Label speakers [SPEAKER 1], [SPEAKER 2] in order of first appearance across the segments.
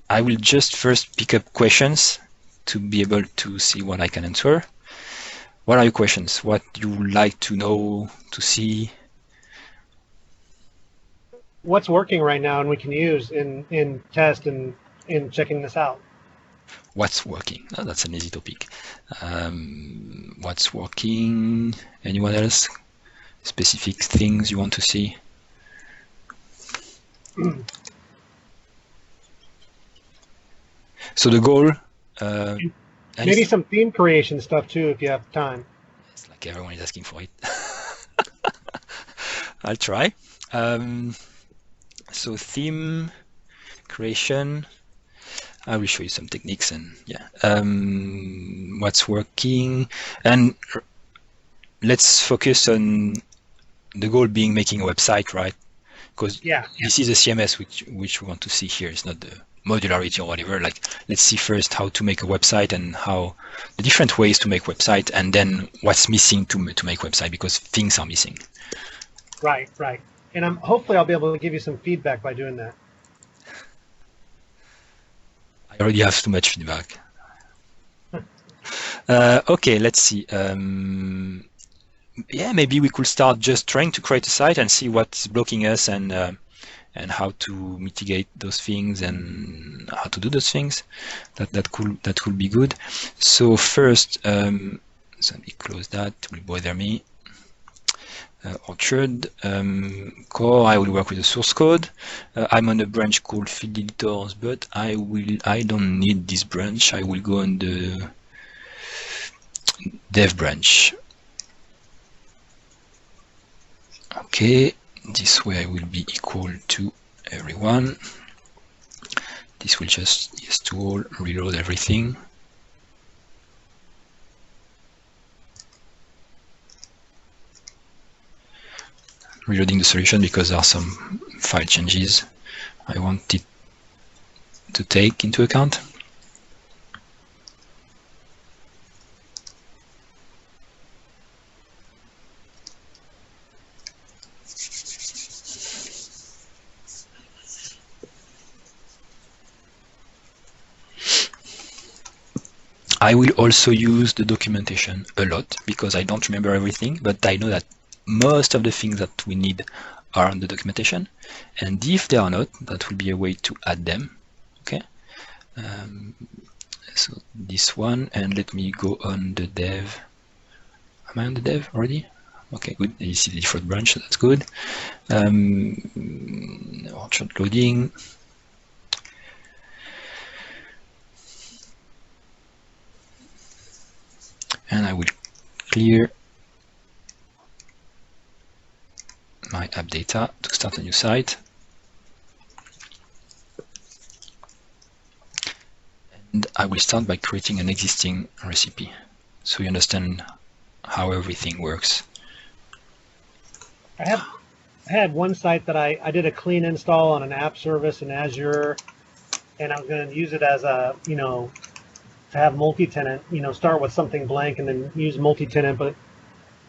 [SPEAKER 1] I will just first pick up questions to be able to see what I can answer. What are your questions? What you would like to know, to see?
[SPEAKER 2] What's working right now and we can use in test and in checking this out?
[SPEAKER 1] What's working? Oh, that's an easy topic. What's working? Anyone else? Specific things you want to see? So the goal.
[SPEAKER 2] Maybe some theme creation stuff too, if you have time.
[SPEAKER 1] It's like everyone is asking for it. I'll try. So theme creation. I will show you some techniques and yeah, what's working. And let's focus on the goal being making a website, right? Because this is a CMS which we want to see here. It's not the modularity or whatever. Like, let's see first how to make a website and how the different ways to make website, and then what's missing to make website, because things are missing.
[SPEAKER 2] Right. And hopefully I'll be able to give you some feedback by doing that.
[SPEAKER 1] I already have too much feedback. Okay, let's see. Yeah, maybe we could start just trying to create a site and see what's blocking us and how to mitigate those things and how to do those things. That could be good. So first, so let me close that. It will bother me. OrchardCore, I will work with the source code. I'm on a branch called field editors, but I don't need this branch. I will go on the dev branch. Okay, this way I will be equal to everyone. This will just, yes to all, reload everything. Reloading the solution because there are some file changes I wanted to take into account. I will also use the documentation a lot because I don't remember everything, but I know that most of the things that we need are on the documentation, and if they are not, that will be a way to add them. Okay, so this one, and let me go on the dev. Am I on the dev already? Okay, good. You see the default branch, so that's good. Orchard loading. And I will clear my app data to start a new site. And I will start by creating an existing recipe so you understand how everything works.
[SPEAKER 2] I had one site that I did a clean install on an app service in Azure, and I'm going to use it as a, to have multi-tenant, start with something blank and then use multi-tenant, but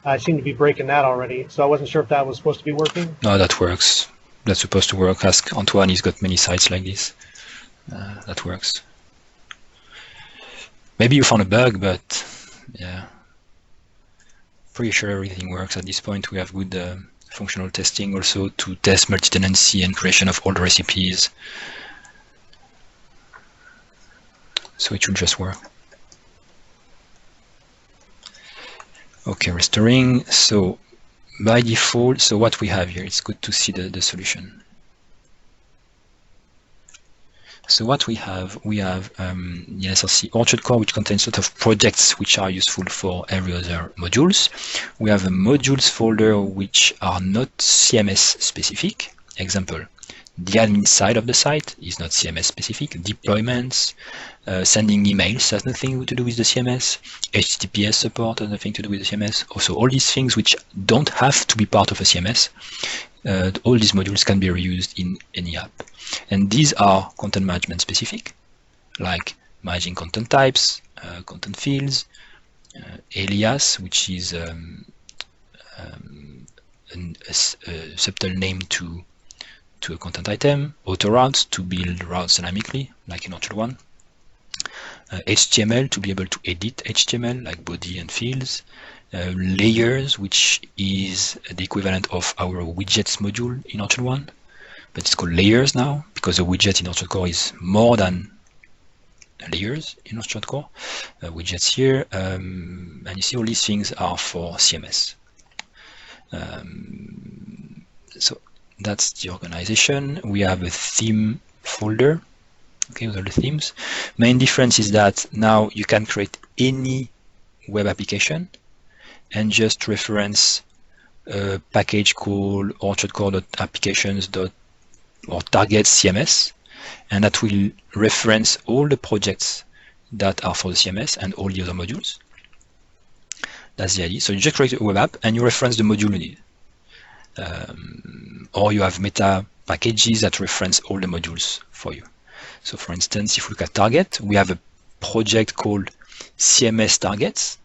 [SPEAKER 2] I seem to be breaking that already. So I wasn't sure if that was supposed to be working.
[SPEAKER 1] No, that works. That's supposed to work. Ask Antoine, he's got many sites like this. That works. Maybe you found a bug, but yeah. Pretty sure everything works at this point. We have good functional testing also to test multi-tenancy and creation of old recipes. So it should just work. Okay, restoring. So by default, so what we have here, it's good to see the solution. So what we have the SRC OrchardCore, which contains a lot of projects which are useful for every other modules. We have a modules folder which are not CMS specific. Example, the admin side of the site is not CMS specific. Deployments, sending emails has nothing to do with the CMS. HTTPS support has nothing to do with the CMS. Also, all these things which don't have to be part of a CMS, all these modules can be reused in any app. And these are content management specific, like managing content types, content fields, alias, which is a subtle name to to a content item, auto routes to build routes dynamically, like in Orchard 1, HTML to be able to edit HTML, like body and fields, layers, which is the equivalent of our widgets module in Orchard 1, but it's called layers now, because a widget in OrchardCore is more than layers in OrchardCore. Widgets here, and you see all these things are for CMS. So that's the organization. We have a theme folder, okay, with all the themes. Main difference is that now you can create any web application and just reference a package called OrchardCore.applications or target CMS, and that will reference all the projects that are for the CMS and all the other modules. That's the idea. So you just create a web app and you reference the module you need. Or you have meta packages that reference all the modules for you. So for instance, if we look at target, we have a project called CMS targets,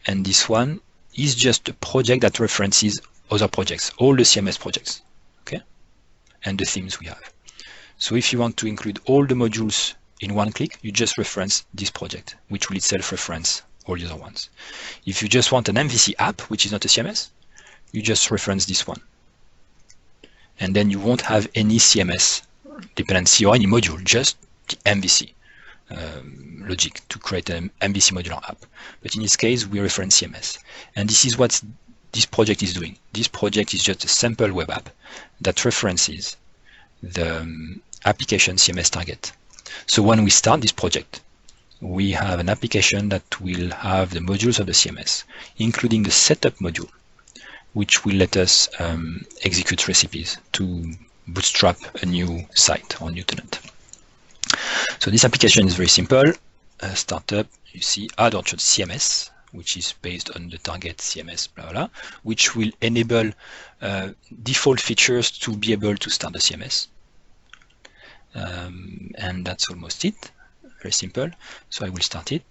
[SPEAKER 1] and this one is just a project that references other projects, all the CMS projects, okay, and the themes we have. So if you want to include all the modules in one click, you just reference this project, which will itself reference all the other ones. If you just want an MVC app, which is not a CMS, you just reference this one. And then you won't have any CMS dependency or any module, just the MVC logic to create an MVC modular app. But in this case, we reference CMS. And this is what this project is doing. This project is just a sample web app that references the application CMS target. So when we start this project, we have an application that will have the modules of the CMS, including the setup module, which will let us execute recipes to bootstrap a new site or new tenant. So this application is very simple. Startup, you see add Orchard CMS, which is based on the target CMS, blah, blah, which will enable default features to be able to start the CMS. And that's almost it. Very simple. So I will start it.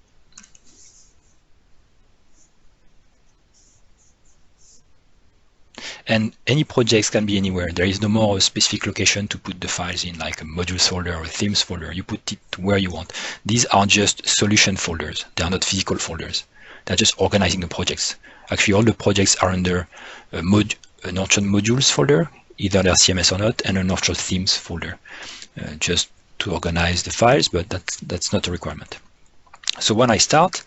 [SPEAKER 1] And any projects can be anywhere. There is no more a specific location to put the files in, like a modules folder or a themes folder. You put it where you want. These are just solution folders. They are not physical folders. They're just organizing the projects. Actually, all the projects are under an Orchard modules folder, either they're CMS or not, and an Orchard themes folder, just to organize the files, but that's not a requirement. So when I start,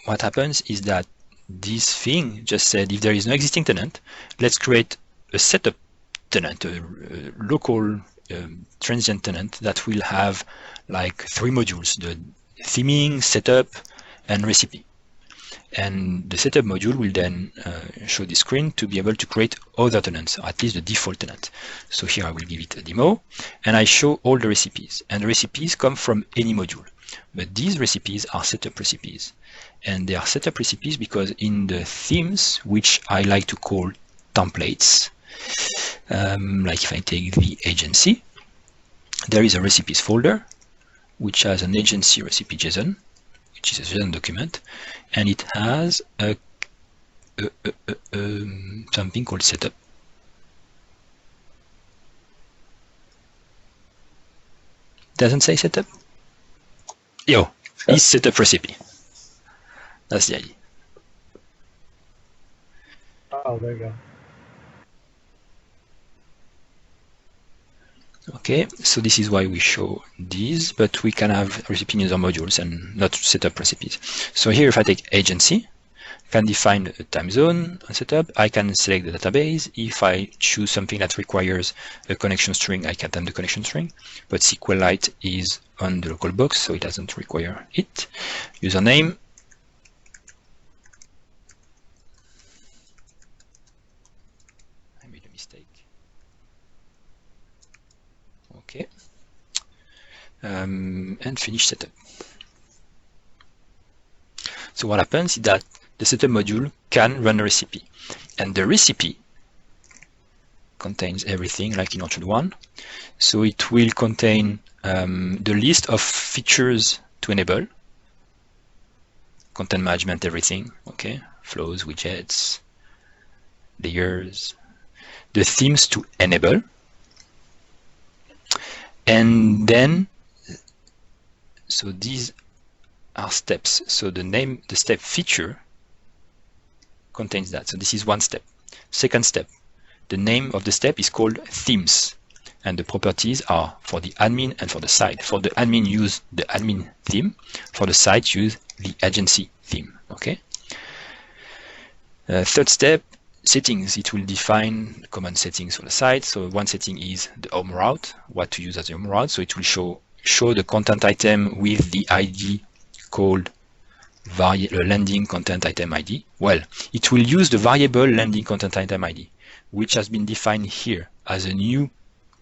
[SPEAKER 1] what happens is that this thing just said, if there is no existing tenant, let's create a setup tenant, a local transient tenant that will have like 3 modules, the theming, setup, and recipe. And the setup module will then show the screen to be able to create other tenants, or at least the default tenant. So here I will give it a demo, and I show all the recipes. And the recipes come from any module. But these recipes are setup recipes. And they are setup recipes because in the themes, which I like to call templates, like if I take the agency, there is a recipes folder, which has an agency recipe JSON, which is a JSON document, and it has a something called setup. Doesn't say setup? Yo, is setup recipe. That's the idea.
[SPEAKER 2] Oh, there you go.
[SPEAKER 1] Okay, so this is why we show these, but we can have recipe in other modules and not set up recipes. So here, if I take agency, I can define a time zone and setup. I can select the database. If I choose something that requires a connection string, I can add the connection string. But SQLite is on the local box, so it doesn't require it. Username. I made a mistake. Okay. And finish setup. So what happens is that the setup module can run a recipe, and the recipe contains everything like in Orchard 1. So it will contain the list of features to enable, content management, everything, okay, flows, widgets, layers. the themes to enable, and then so these are steps. So the step feature contains that. So this is one step. Second step, the name of the step is called themes, and the properties are for the admin and for the site. For the admin, use the admin theme. For the site, use the agency theme. Okay. Third step, settings. It will define common settings for the site. So one setting is the home route, what to use as a home route. So it will show the content item with the ID called landing content item ID. Well, it will use the variable landing content item ID, which has been defined here as a new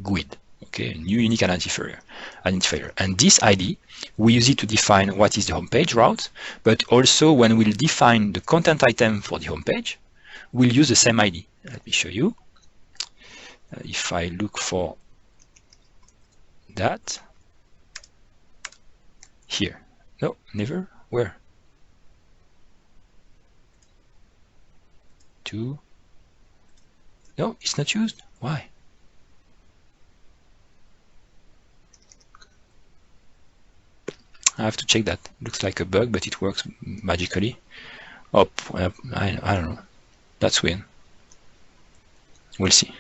[SPEAKER 1] GUID, okay, a new unique identifier. And this ID, we use it to define what is the homepage route, but also when we'll define the content item for the homepage, we'll use the same ID. Let me show you. If I look for that here, no, never, where? No, it's not used. Why? I have to check that. Looks like a bug, but it works magically. Oh, I don't know. That's weird. We'll see.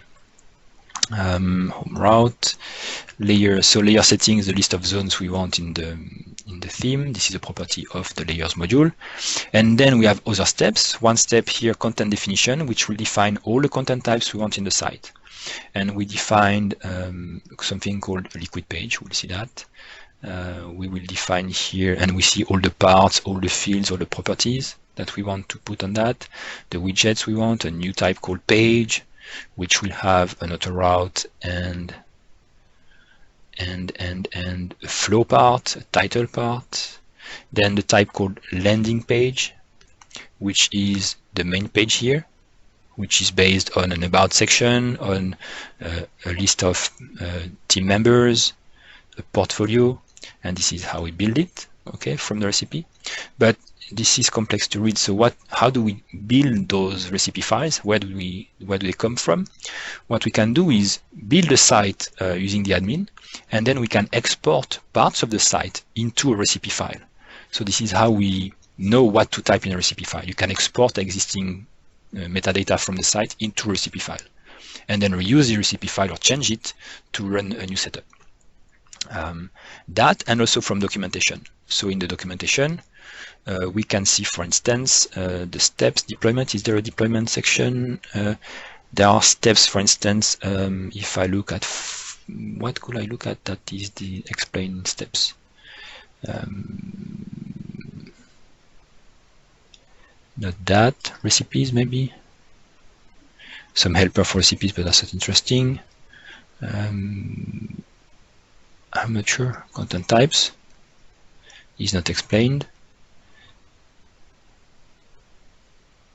[SPEAKER 1] Home route, layer. So layer settings, the list of zones we want in the theme. This is a property of the layers module. And then we have other steps. One step here, content definition, which will define all the content types we want in the site. And we defined something called a liquid page. We'll see that. We will define here, and we see all the parts, all the fields, all the properties that we want to put on that. The widgets we want, a new type called page, which will have an auto route and a flow part, a title part. Then the type called landing page, which is the main page here, which is based on an about section, on a list of team members, a portfolio, and this is how we build it, okay, from the recipe. But this is complex to read. So how do we build those recipe files? Where do they come from? What we can do is build the site using the admin, and then we can export parts of the site into a recipe file. So this is how we know what to type in a recipe file. You can export existing metadata from the site into a recipe file, and then reuse the recipe file or change it to run a new setup. That, and also from documentation. So in the documentation, we can see, for instance, the steps deployment. Is there a deployment section? There are steps, for instance. If I look at what could I look at, that is the explain steps. Not that, recipes maybe. Some helper for recipes, but that's not interesting. I'm not sure. Content types is not explained.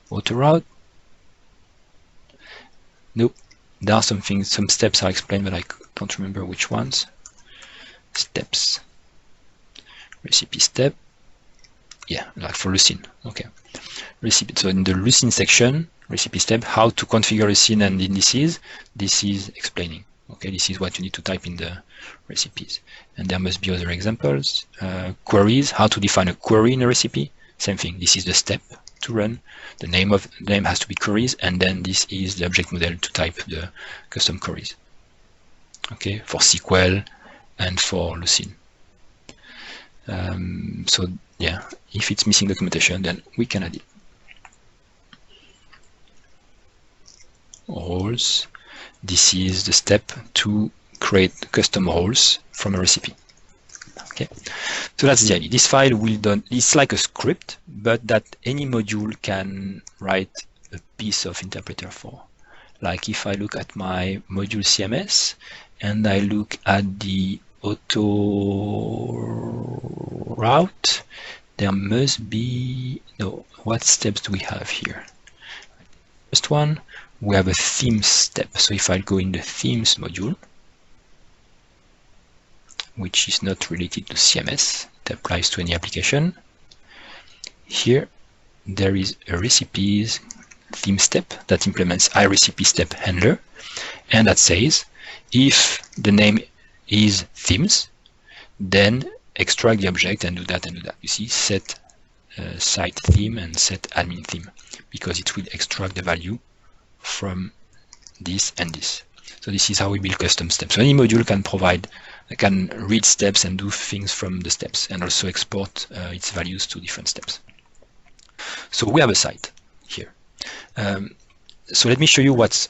[SPEAKER 1] Auto route. Nope. There are some steps are explained, but I don't remember which ones. Steps. Recipe step. Yeah, like for Lucene. Okay. Recipe. So in the Lucene section, recipe step, how to configure Lucene and indices. This is explaining. Okay, this is what you need to type in the recipes. And there must be other examples. Queries, how to define a query in a recipe. Same thing. This is the step to run. The name has to be queries, and then this is the object model to type the custom queries. Okay, for SQL and for Lucene. So yeah, if it's missing documentation, then we can add it. Roles. This is the step to create custom roles from a recipe. Okay, so that's the idea. This file will it's like a script, but that any module can write a piece of interpreter for. Like if I look at my module CMS and I look at the auto route, there must be, no, what steps do we have here? First one, we have a themes step. So if I go in the themes module, which is not related to CMS, it applies to any application. Here, there is a recipes theme step that implements iRecipe step handler, and that says if the name is themes, then extract the object and do that and do that. You see, set site theme and set admin theme, because it will extract the value from this and this. So this is how we build custom steps. So any module can read steps and do things from the steps, and also export its values to different steps. So we have a site here. So let me show you what's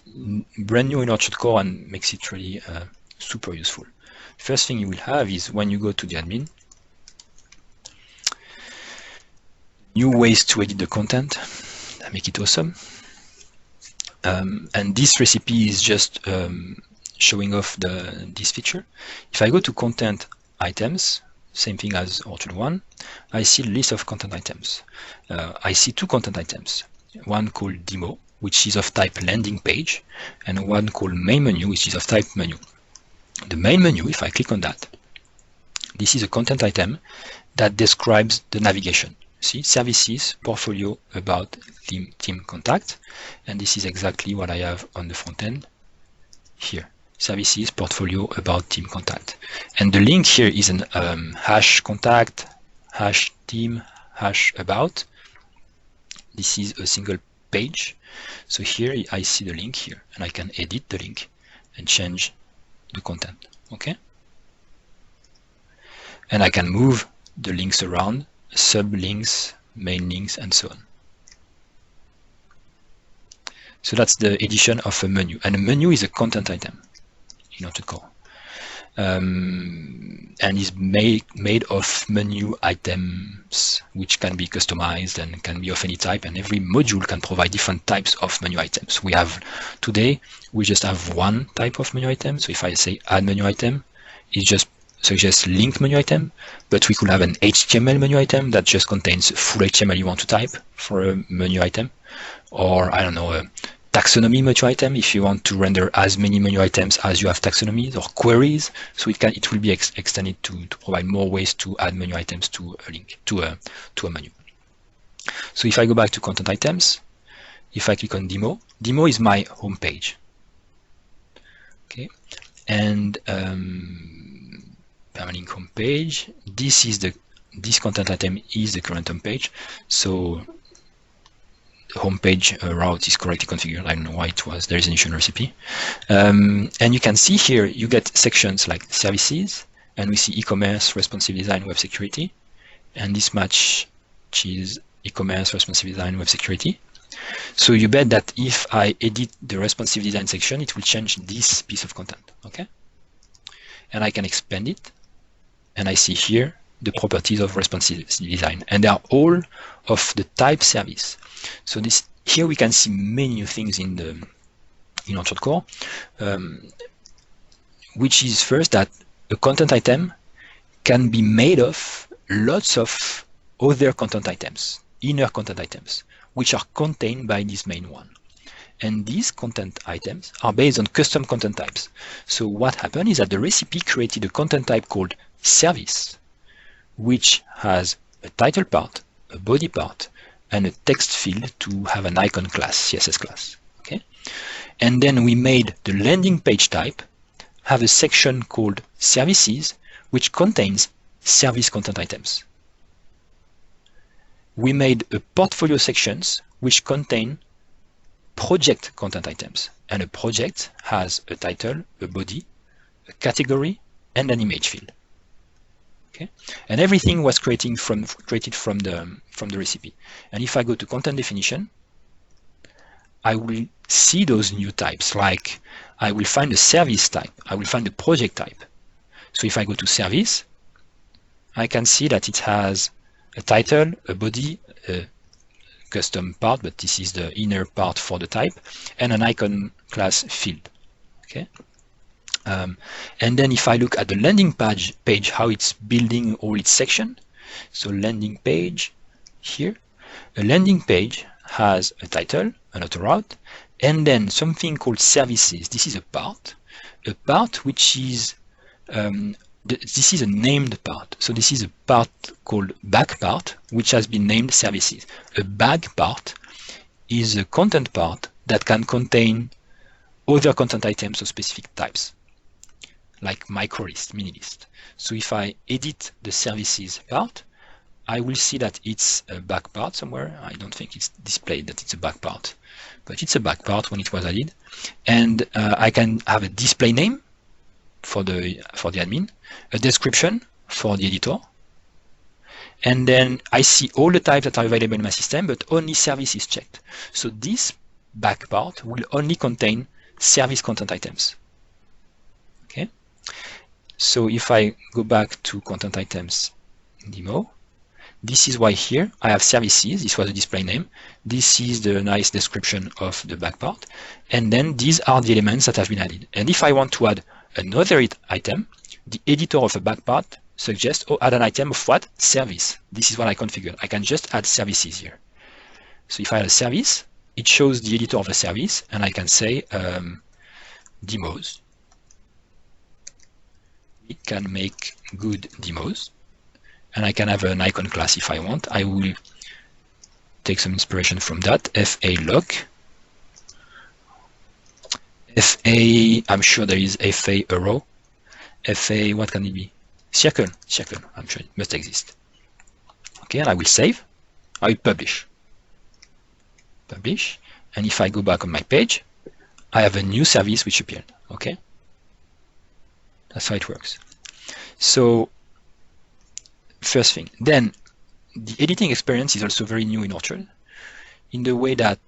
[SPEAKER 1] brand new in OrchardCore and makes it really super useful. First thing you will have is when you go to the admin, new ways to edit the content that make it awesome. And this recipe is just showing off this feature. If I go to content items, same thing as Orchard 1, I see a list of content items. I see two content items, one called demo, which is of type landing page, and one called main menu, which is of type menu. The main menu, if I click on that, this is a content item that describes the navigation. See, services, portfolio, about, theme contact, and this is exactly what I have on the front end here. Services, portfolio, about, team contact. And the link here is an hash contact, hash team, hash about. This is a single page. So here I see the link here, and I can edit the link and change the content. Okay? And I can move the links around, sublinks, main links, and so on. So that's the edition of a menu. And a menu is a content item in OrchardCore. And is made of menu items, which can be customized and can be of any type, and every module can provide different types of menu items. Today, we just have one type of menu item. So if I say add menu item, it just suggests link menu item, but we could have an HTML menu item that just contains full HTML you want to type for a menu item, or I don't know, a taxonomy menu item if you want to render as many menu items as you have taxonomies or queries. So it will be extended to provide more ways to add menu items to a link to a menu. So if I go back to content items, if I click on demo is my home page. Okay, and permalink home page. This content item is the current home page. So the home page route is correctly configured. I don't know why it was. There is an issue in the recipe. And you can see here you get sections like services, and we see e-commerce, responsive design, web security, and this match is e-commerce, responsive design, web security. So you bet that if I edit the responsive design section, it will change this piece of content. Okay, and I can expand it. And I see here the properties of responsive design, and they are all of the type service. So here we can see many new things in OrchardCore, which is first that a content item can be made of lots of other content items, inner content items, which are contained by this main one. And these content items are based on custom content types. So what happened is that the recipe created a content type called service, which has a title part, a body part, and a text field to have an icon class, CSS class. Okay, and then we made the landing page type have a section called services, which contains service content items. We made a portfolio sections which contain project content items, and a project has a title, a body, a category, and an image field. Okay, and everything was created from the recipe. And if I go to content definition, I will see those new types. Like I will find a service type, I will find a project type. So if I go to service, I can see that it has a title, a body, a custom part, but this is the inner part for the type, and an icon class field. Okay. And then if I look at the landing page, how it's building all its section. So landing page here, a landing page has a title, an auto route, and then something called services. This is a part which is this is a named part. So this is a part called back part, which has been named services. A back part is a content part that can contain other content items of specific types, like microlist, minilist. So if I edit the services part, I will see that it's a back part somewhere. I don't think it's displayed that it's a back part, but it's a back part when it was added. And I can have a display name for the admin, a description for the editor, and then I see all the types that are available in my system, but only service is checked. So this back part will only contain service content items. Okay. So if I go back to content items demo, this is why here I have services. This was a display name. This is the nice description of the back part. And then these are the elements that have been added. And if I want to add another item, the editor of a back part suggests, oh, add an item of what? Service. This is what I configured. I can just add services here. So if I add a service, it shows the editor of a service, and I can say demos. It can make good demos. And I can have an icon class if I want. I will take some inspiration from that. FA lock. FA, I'm sure there is FA arrow. FA, what can it be? Circle, I'm sure it must exist. Okay, and I will save. I will publish. Publish. And if I go back on my page, I have a new service which appeared. Okay? That's how it works. So, first thing. Then, the editing experience is also very new in Orchard, in the way that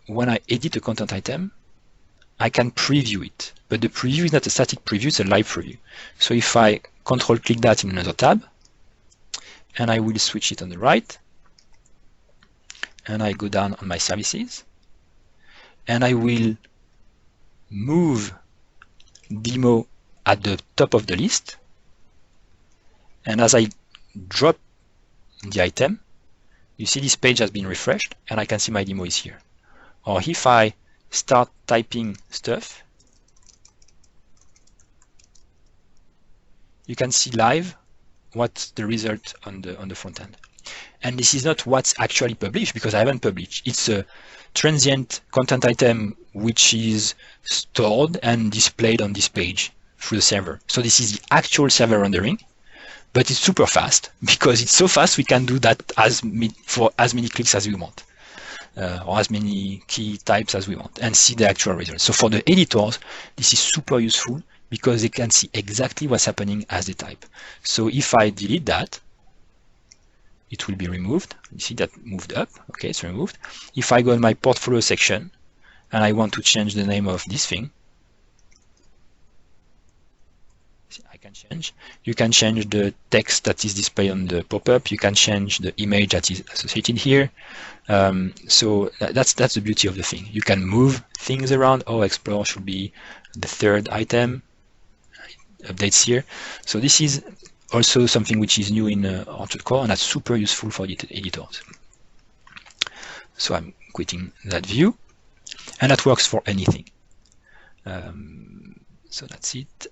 [SPEAKER 1] when I edit a content item, I can preview it. But the preview is not a static preview, it's a live preview. So if I control-click that in another tab, and I will switch it on the right, and I go down on my services, and I will move demo at the top of the list, and as I drop the item, you see this page has been refreshed, and I can see my demo is here. Or if I start typing stuff, you can see live what's the result on the front end. And this is not what's actually published, because I haven't published. It's a transient content item which is stored and displayed on this page through the server. So this is the actual server rendering, but it's super fast. Because it's so fast, we can do that for as many clicks as we want, or as many key types as we want, and see the actual results. So for the editors, this is super useful, because they can see exactly what's happening as they type. So if I delete that, it will be removed. You see that moved up. Okay, it's removed. If I go in my portfolio section and I want to change the name of this thing, see, I can change. You can change the text that is displayed on the pop-up. You can change the image that is associated here. So that's the beauty of the thing. You can move things around. Oh, explore should be the third item. Updates here. So this is also something which is new in OrchardCore, and that's super useful for the editors. So I'm quitting that view, and that works for anything. So that's it.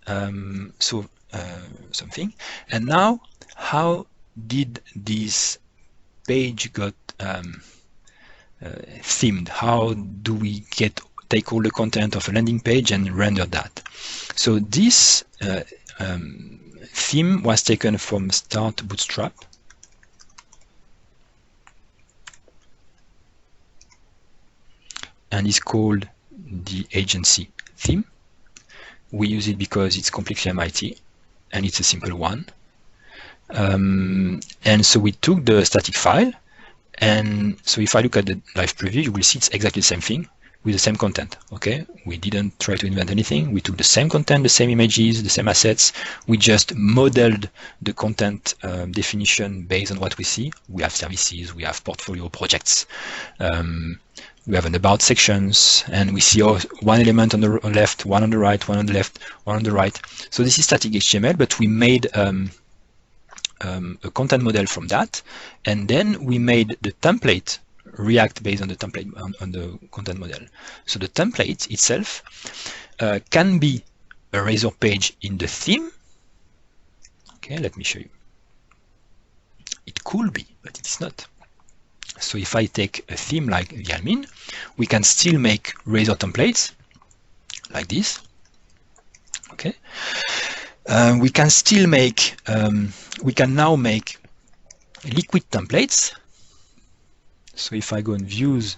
[SPEAKER 1] Something. And now, how did this page got themed? How do we take all the content of a landing page and render that? So this theme was taken from Start Bootstrap. And is called the agency theme. We use it because it's completely MIT and it's a simple one. And so we took the static file, and so if I look at the live preview, you will see it's exactly the same thing with the same content. Okay, we didn't try to invent anything. We took the same content, the same images, the same assets. We just modeled the content definition based on what we see. We have services, we have portfolio projects, we have an about sections, and we see one element on the left, one on the right, one on the left, one on the right. So this is static HTML, but we made a content model from that, and then we made the template react based on the template on the content model. So the template itself can be a razor page in the theme. Okay, let me show you. It could be, but it is not. So if I take a theme like the admin, we can still make razor templates like this. Okay. We can still make, we can now make liquid templates. So if I go in views,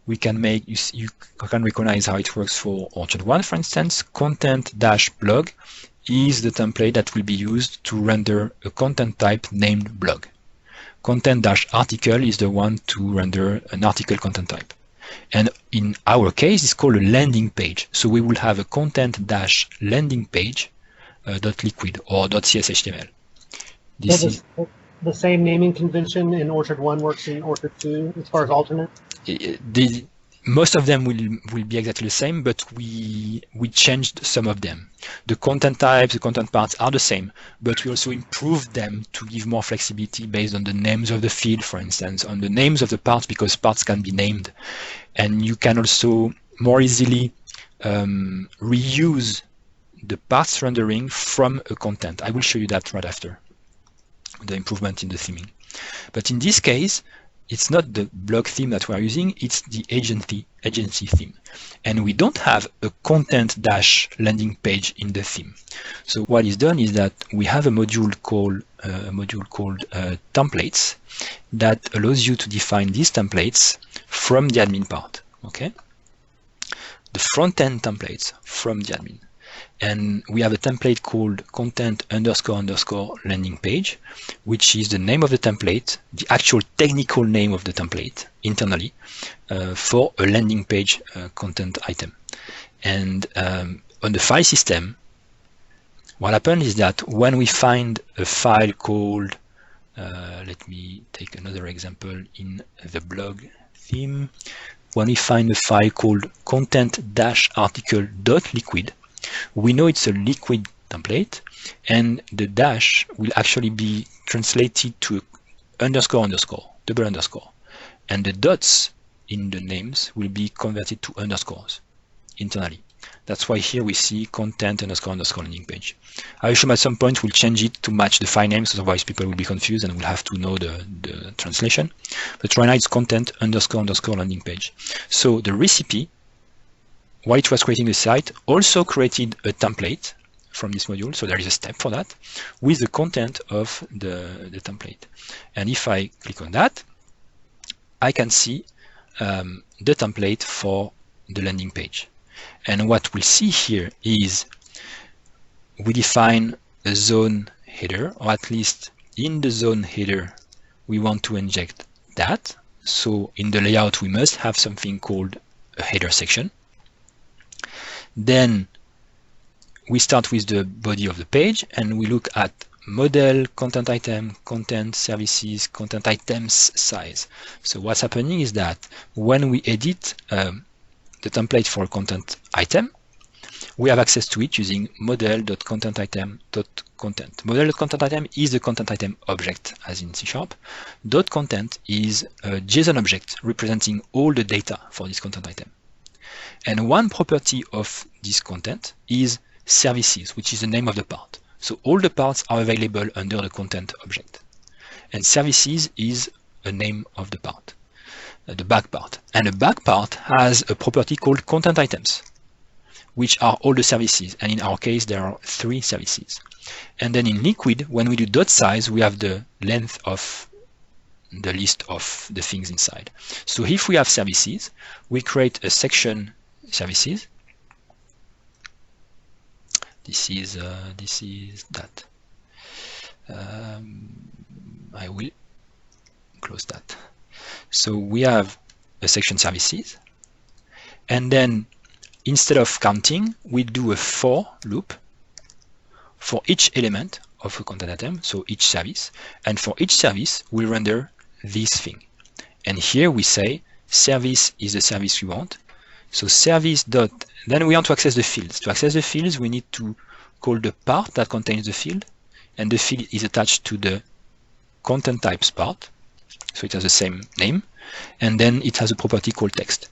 [SPEAKER 1] we can make, you can recognize how it works for Orchard 1, for instance. Content-blog is the template that will be used to render a content type named blog. Content-article is the one to render an article content type. And in our case, it's called a landing page. So we will have a content-landing page .liquid or .cshtml. This is
[SPEAKER 2] the same naming convention in Orchard 1 works in Orchard 2 as far as alternate?
[SPEAKER 1] Most of them will be exactly the same, but we changed some of them. The content types, the content parts are the same, but we also improved them to give more flexibility based on the names of the field, for instance, on the names of the parts, because parts can be named. And you can also more easily reuse the parts rendering from a content. I will show you that right after, the improvement in the theming. But in this case, it's not the blog theme that we are using, it's the agency theme. And we don't have a content-landing page in the theme. So what is done is that we have a module called templates that allows you to define these templates from the admin part. Okay, the front-end templates from the admin. And we have a template called content__landing page, which is the name of the template, the actual technical name of the template internally for a landing page content item. And on the file system, what happens is that when we find a file called, let me take another example in the blog theme. When we find a file called content-article.liquid, we know it's a liquid template, and the dash will actually be translated to double underscore, and the dots in the names will be converted to underscores internally. That's why here we see content__landing page. I assume at some point we'll change it to match the file names, otherwise people will be confused and will have to know the translation. But right now it's content__landing page. So the recipe, while it was creating the site, also created a template from this module. So there is a step for that with the content of the template. And if I click on that, I can see the template for the landing page. And what we'll see here is we define a zone header, or at least in the zone header, we want to inject that. So in the layout, we must have something called a header section. Then we start with the body of the page and we look at model, content item, content, services, content items size. So what's happening is that when we edit the template for a content item, we have access to it using model.contentitem.content. Model.contentitem is the content item object, as in C#. .content is a JSON object representing all the data for this content item. And one property of this content is services, which is the name of the part. So all the parts are available under the content object. And services is a name of the part, the back part. And the back part has a property called content items, which are all the services. And in our case, there are 3 services. And then in Liquid, when we do dot size, we have the length of the list of the things inside. So if we have services, we create a section services. This is that. I will close that. So we have a section services, and then instead of counting, we do a for loop for each element of a content item, so each service, and for each service we render this thing. And here we say service is the service we want. So service dot, then we want to access the fields. To access the fields, we need to call the part that contains the field, and the field is attached to the content types part, so it has the same name, and then it has a property called text.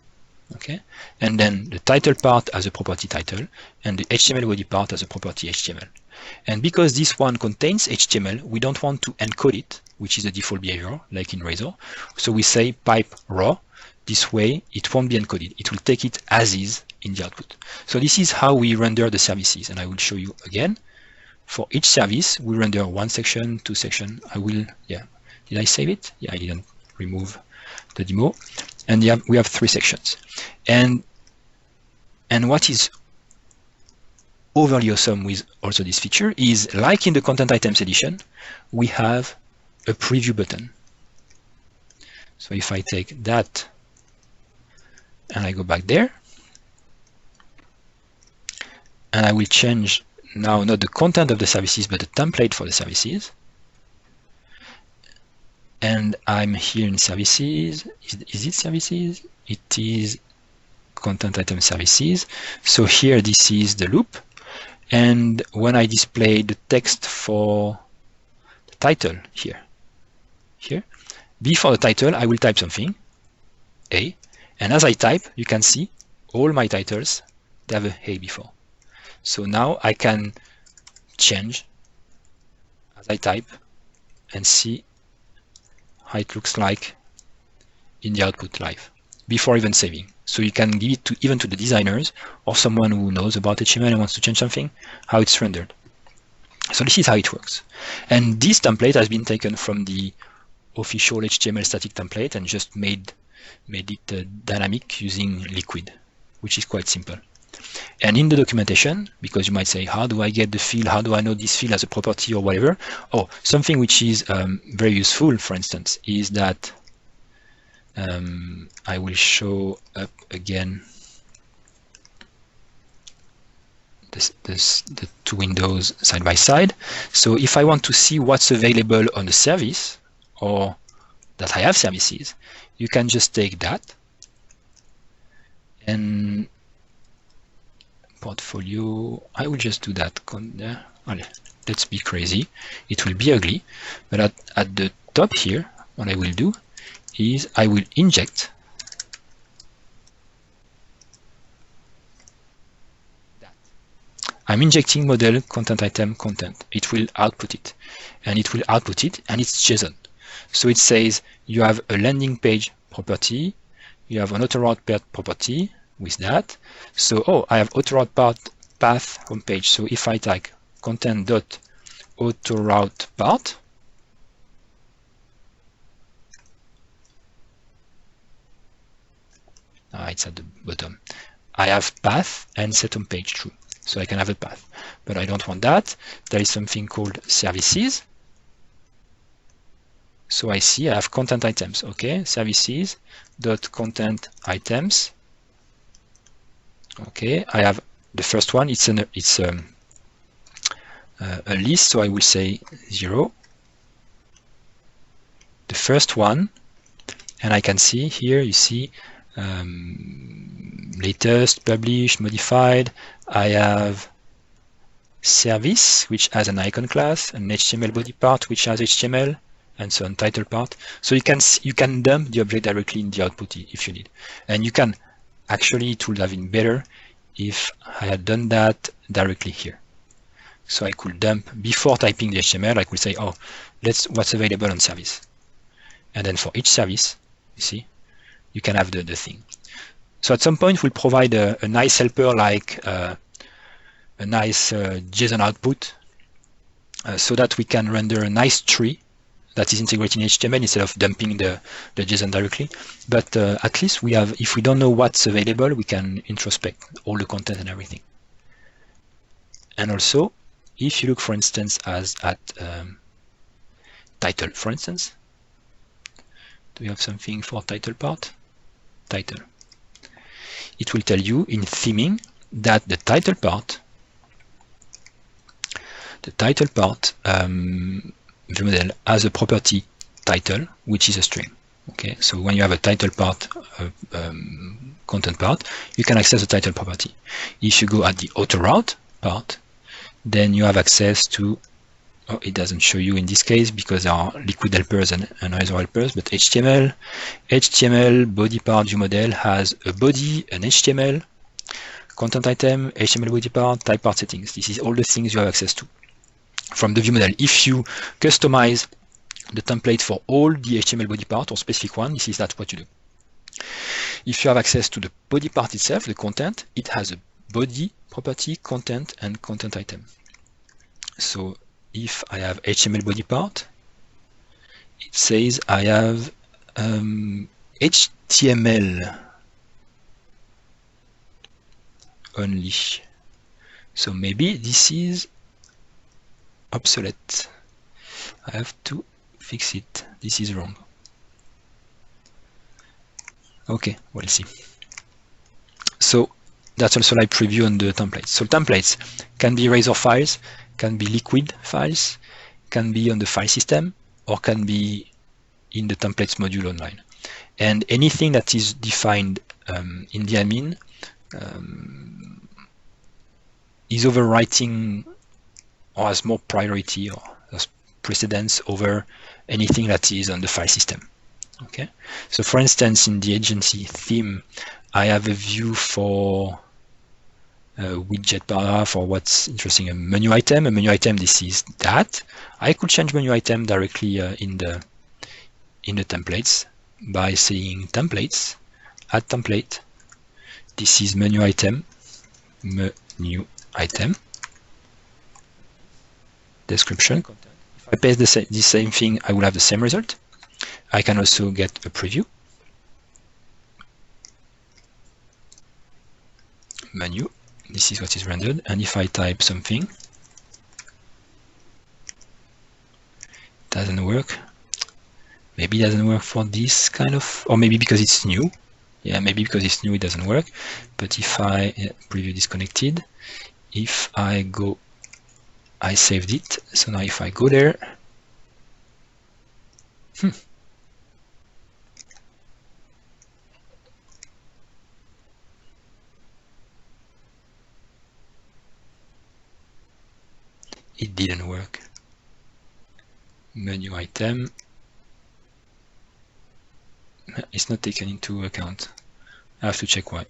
[SPEAKER 1] Okay, and then the title part has a property title, and the HTML body part has a property HTML. And because this one contains HTML, we don't want to encode it, which is the default behavior, like in Razor. So we say pipe raw. This way, it won't be encoded. It will take it as is in the output. So this is how we render the services. And I will show you again. For each service, we render one section, two section. Did I save it? Yeah, I didn't remove the demo. And we have 3 sections. And what is overly awesome with also this feature is, like in the content items edition, we have a preview button. So if I take that and I go back there, and I will change now not the content of the services, but the template for the services. And I'm here in services. Is it services? It is content item services. So here, this is the loop. And when I display the text for the title here, before the title, I will type something, A. And as I type, you can see all my titles, they have a A before. So now I can change as I type and see how it looks like in the output live before even saving. So you can give it to even to the designers or someone who knows about HTML and wants to change something, how it's rendered. So this is how it works. And this template has been taken from the official HTML static template and just made it dynamic using Liquid, which is quite simple. And in the documentation, because you might say, how do I get the field? How do I know this field as a property or whatever? Oh, something which is very useful, for instance, is that I will show up again the 2 windows side by side. So if I want to see what's available on the service, or that I have services, you can just take that and portfolio. I will just do that. Let's be crazy. It will be ugly, but at the top here, what I will do is I will inject that. I'm injecting model content item content. It will output it, and it will output it, and it's JSON. So it says you have a landing page property, you have an auto-route path property with that. So, oh, I have auto-route path homepage. So if I type content.autoroute path, it's at the bottom. I have path and set home page true. So I can have a path, but I don't want that. There is something called services. So I see I have content items. Okay, services dot content items. Okay, I have the first one. It's a list. So I will say 0. The first one, and I can see here. You see latest, published, modified. I have service, which has an icon class, an HTML body part, which has HTML, and so on, title part. So you can dump the object directly in the output if you need. And you can actually, it would have been better if I had done that directly here. So I could dump before typing the HTML. I could say, oh, what's available on service. And then for each service, you see, you can have the thing. So at some point, we'll provide a nice helper like a nice JSON output so that we can render a nice tree that is integrated in HTML instead of dumping the JSON directly. But at least we have, if we don't know what's available, we can introspect all the content and everything. And also, if you look, for instance, at title, for instance, do we have something for title part? Title. It will tell you in theming that the title part, the model has a property title, which is a string. Okay, so when you have a title part, content part, you can access the title property. If you go at the auto route part, then you have access to, oh, it doesn't show you in this case because there are Liquid helpers and other helpers, but HTML body part view model has a body, an HTML, content item, HTML body part, type part settings. This is all the things you have access to. from the view model. If you customize the template for all the HTML body part or specific one, this is not what you do. If you have access to the body part itself, the content, it has a body property, content, and content item. So if I have HTML body part, it says I have HTML only. So maybe this is obsolete. I have to fix it. This is wrong. Okay, we'll see. So that's also like preview on the templates. So templates can be Razor files, can be Liquid files, can be on the file system, or can be in the templates module online. And anything that is defined in the admin is overwriting or has more priority or has precedence over anything that is on the file system. Okay, so for instance, in the agency theme, I have a view for a widget paragraph, or what's interesting, a menu item. A menu item, this is that. I could change menu item directly in the templates by saying templates, add template. This is menu item, description. If I paste the same thing, I will have the same result. I can also get a preview. Menu, this is what is rendered. And if I type something, it doesn't work. Maybe it doesn't work for this kind of, or maybe because it's new. Yeah, maybe because it's new, it doesn't work. But if I preview disconnected, if I go, I saved it. So now if I go there, it didn't work. Menu item, it's not taken into account. I have to check why.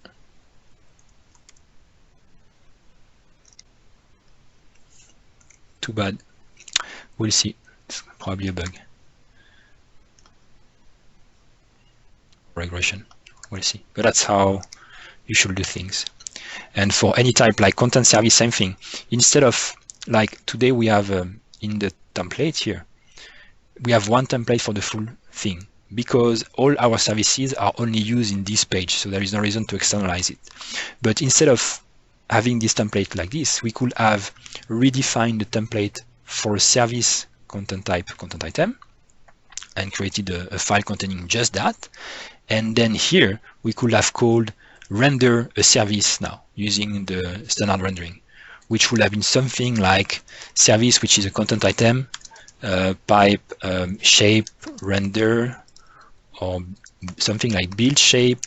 [SPEAKER 1] Too bad. We'll see. It's probably a bug. Regression. We'll see. But that's how you should do things. And for any type like content service, same thing. Instead of like today we have in the template here, we have one template for the full thing because all our services are only used in this page. So there is no reason to externalize it. But instead of having this template like this, we could have redefined the template for a service content type, content item, and created a file containing just that. And then here we could have called render a service now using the standard rendering, which would have been something like service, which is a content item, pipe shape render, or something like build shape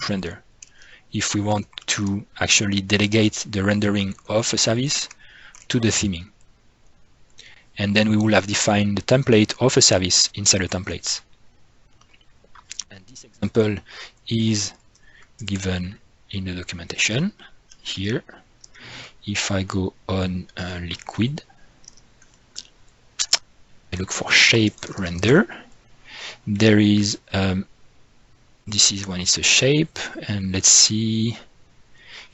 [SPEAKER 1] render. If we want to actually delegate the rendering of a service to the theming. And then we will have defined the template of a service inside the templates. And this example is given in the documentation here. If I go on Liquid, I look for shape render. There is this is when it's a shape, and let's see,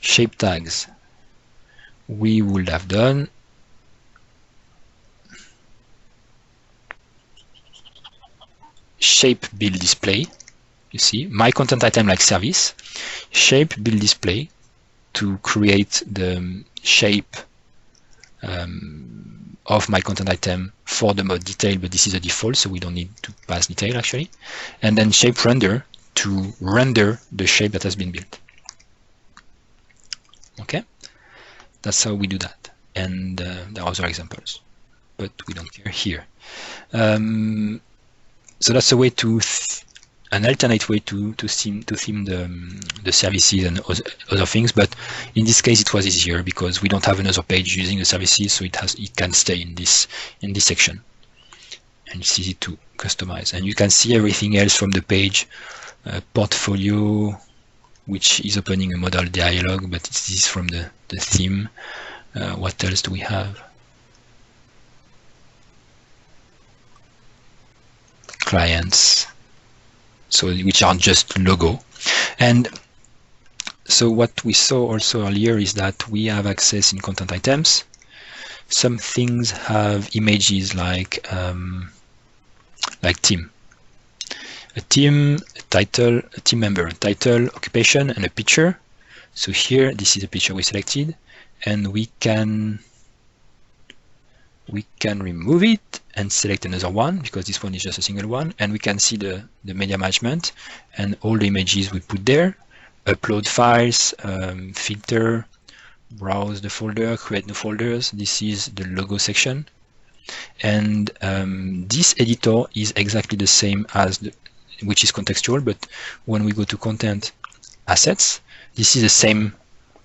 [SPEAKER 1] shape tags. We would have done shape build display. You see, my content item like service, shape build display to create the shape of my content item for the mode detail, but this is a default, so we don't need to pass detail actually. And then shape render to render the shape that has been built. Okay, that's how we do that. And there are other examples, but we don't care here. So that's a way to an alternate way to theme the services and other things. But in this case, it was easier because we don't have another page using the services, so it can stay in this section, and it's easy to customize. And you can see everything else from the page. Portfolio, which is opening a modal dialog, but this is from the theme. What else do we have? clients, so which are just logo. And so what we saw also earlier is that we have access in content items. Some things have images like team. A team, a title, a team member, a title, occupation, and a picture. So here, this is a picture we selected, and we can remove it and select another one because this one is just a single one, and we can see the media management and all the images we put there. Upload files, filter, browse the folder, create new folders. This is the logo section, and this editor is exactly the same as which is contextual, but when we go to content assets, this is the same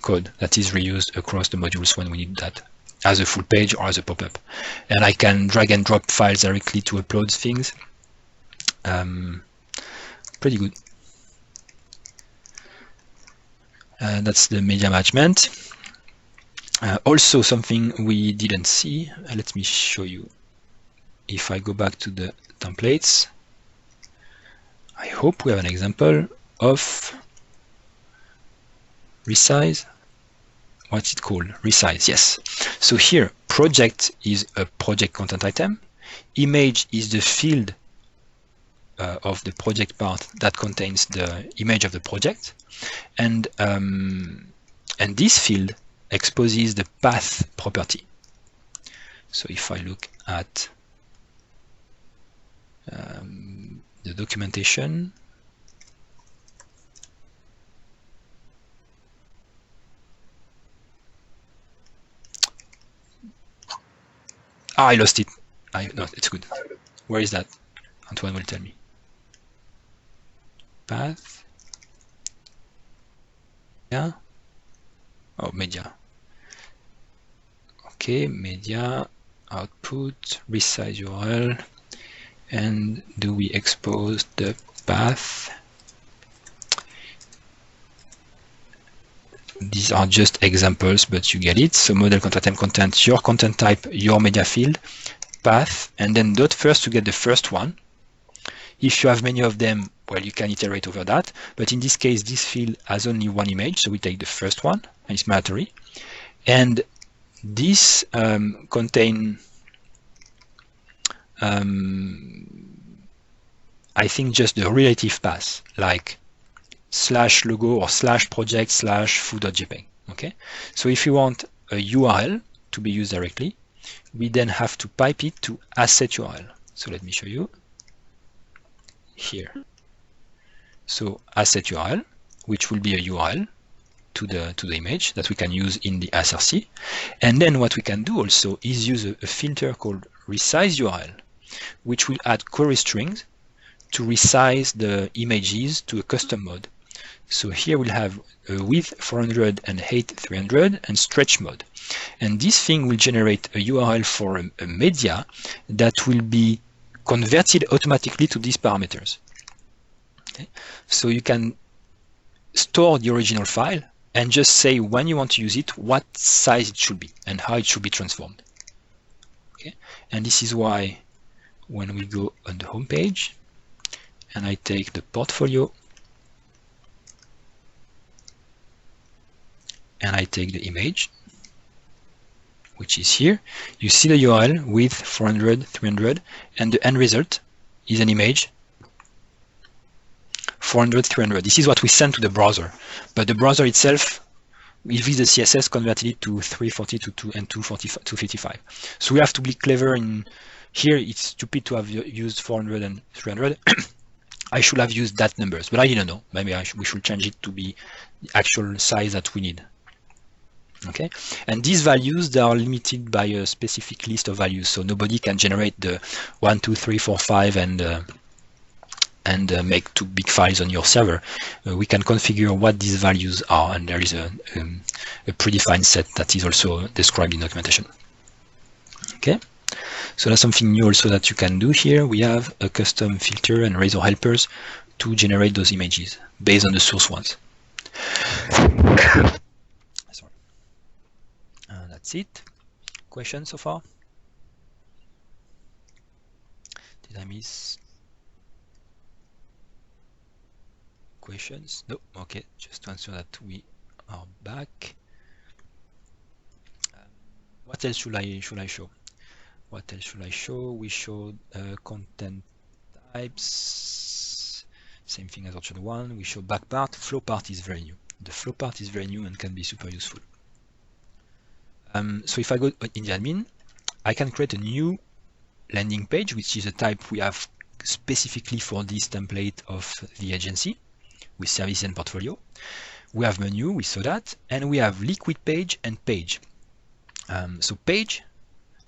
[SPEAKER 1] code that is reused across the modules when we need that as a full page or as a pop-up. And I can drag and drop files directly to upload things. Pretty good. That's the media management. Also something we didn't see, let me show you. If I go back to the templates, I hope we have an example of resize. What's it called? Resize, yes. So here, project is a project content item. Image is the field of the project part that contains the image of the project. And this field exposes the path property. So if I look at the documentation, I lost it. No, it's good. Where is that? Antoine will tell me. Path. Yeah. Oh, media. Okay, media, output, resize URL, and do we expose the path? These are just examples, but you get it. So model content item content, your content type, your media field, path, and then dot first to get the first one. If you have many of them, well, you can iterate over that. But in this case, this field has only one image, so we take the first one, and it's mandatory. And this contain, I think, just the relative path, like /logo or /project /foo.jpg. Okay, so if you want a URL to be used directly, we then have to pipe it to asset URL. So let me show you here. So asset URL, which will be a URL to the image that we can use in the SRC. And then what we can do also is use a filter called resize URL, which will add query strings to resize the images to a custom mode. So here we'll have a width 400 and height 300 and stretch mode. And this thing will generate a URL for a media that will be converted automatically to these parameters. Okay? So you can store the original file and just say when you want to use it, what size it should be and how it should be transformed. Okay? And this is why when we go on the home page and I take the portfolio and I take the image, which is here, you see the URL with 400, 300, and the end result is an image 400, 300. This is what we send to the browser, but the browser itself, if it's the CSS, converted it to 340 to 2 and 255. So we have to be clever in here. It's stupid to have used 400 and 300. I should have used that numbers, but I didn't know. Maybe we should change it to be the actual size that we need. Okay, and these values, they are limited by a specific list of values, so nobody can generate the 1, 2, 3, 4, 5 and make 2 big files on your server. We can configure what these values are, and there is a predefined set that is also described in documentation. Okay, so that's something new also that you can do here. We have a custom filter and razor helpers to generate those images based on the source ones. Sorry. That's it. Questions so far? Did I miss questions? No. Okay, just to answer that we are back. What else should I show? What else should I show? We showed content types, same thing as Orchard 1. We show back part. Flow part is very new. The flow part is very new and can be super useful. So if I go in the admin, I can create a new landing page, which is a type we have specifically for this template of the agency with service and portfolio. We have menu, we saw that, and we have liquid page and page. So page,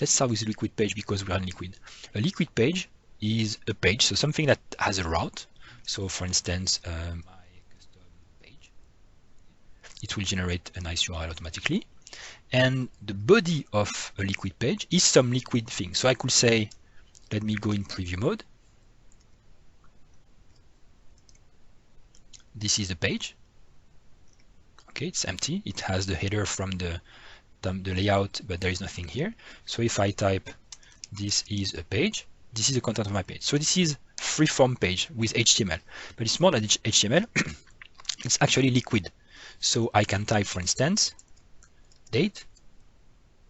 [SPEAKER 1] let's start with liquid page because we are in liquid. A liquid page is a page, so something that has a route. So for instance, my custom page, it will generate a nice URL automatically. And the body of a liquid page is some liquid thing. So I could say, let me go in preview mode. This is the page. Okay, it's empty. It has the header from the layout, but there is nothing here. So if I type, this is a page, this is the content of my page. So this is free-form page with HTML, but it's more than HTML. It's actually liquid. So I can type, for instance, date.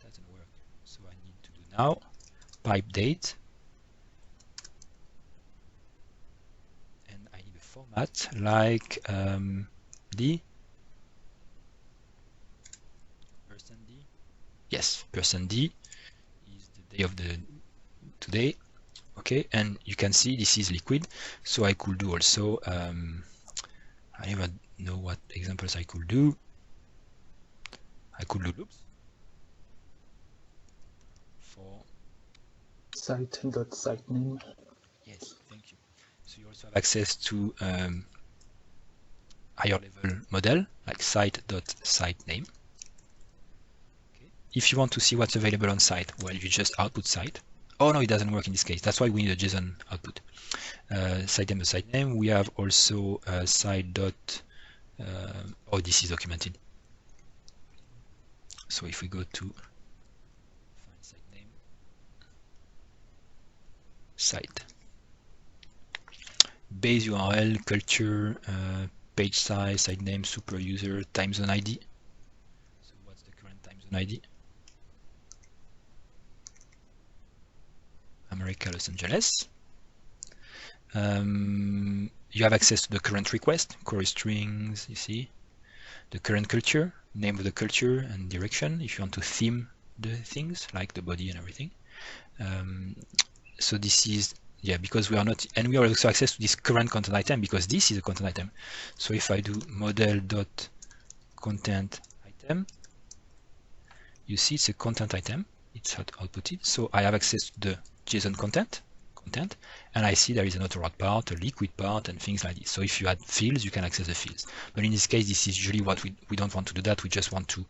[SPEAKER 1] Doesn't work. So I need to do now pipe date, and I need a format like the %d. Yes, %d is the day of the today. Okay, and you can see this is liquid. So I could do also I don't even know what examples I could do. I could do loops for
[SPEAKER 3] site name.
[SPEAKER 1] Yes, thank you. So you also have access to higher level model like site.site name. Okay. If you want to see what's available on site, well, you just output site. Oh no, it doesn't work in this case. That's why we need a JSON output. Site name, the site name. We have also site dot. Oh, this is documented. So if we go to find site name, site, base URL, culture, page size, site name, super user, time zone ID. So what's the current time zone ID? America, Los Angeles. You have access to the current request, query strings, you see, the current culture, name of the culture and direction, if you want to theme the things like the body and everything. So this is, yeah, because we are not, and we also access to this current content item because this is a content item. So if I do model.content item, you see it's a content item, it's outputted. So I have access to the JSON content, and I see there is an auto-route part, a liquid part, and things like this. So if you add fields, you can access the fields. But in this case, this is usually what we don't want to do that. We just want to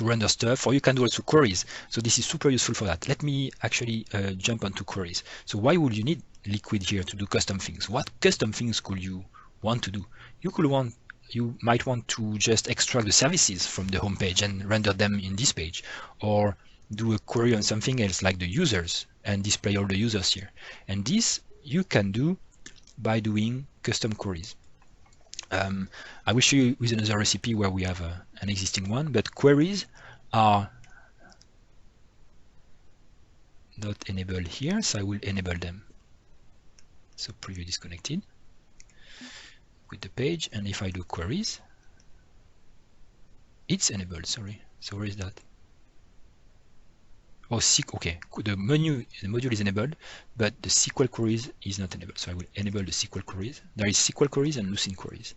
[SPEAKER 1] render stuff, or you can do also queries. So this is super useful for that. Let me actually jump onto queries. So why would you need liquid here to do custom things? What custom things could you want to do? You might want to just extract the services from the home page and render them in this page, or do a query on something else like the users and display all the users here. And this you can do by doing custom queries. I will show you with another recipe where we have an existing one, but queries are not enabled here, so I will enable them. So preview disconnected with the page, and if I do queries, it's enabled, sorry. So where is that? Oh, okay, the module is enabled, but the SQL queries is not enabled. So I will enable the SQL queries. There is SQL queries and Lucene queries.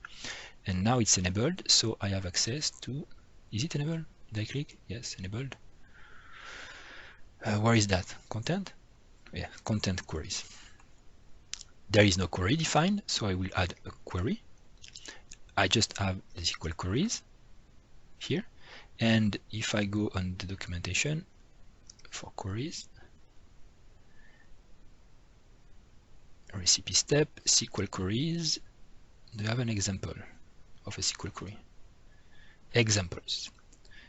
[SPEAKER 1] And now it's enabled, so I have access to, is it enabled? Did I click? Yes, enabled. Where is that? Content? Yeah, content queries. There is no query defined, so I will add a query. I just have the SQL queries here. And if I go on the documentation, for queries, recipe step, SQL queries. Do you have an example of a SQL query? Examples.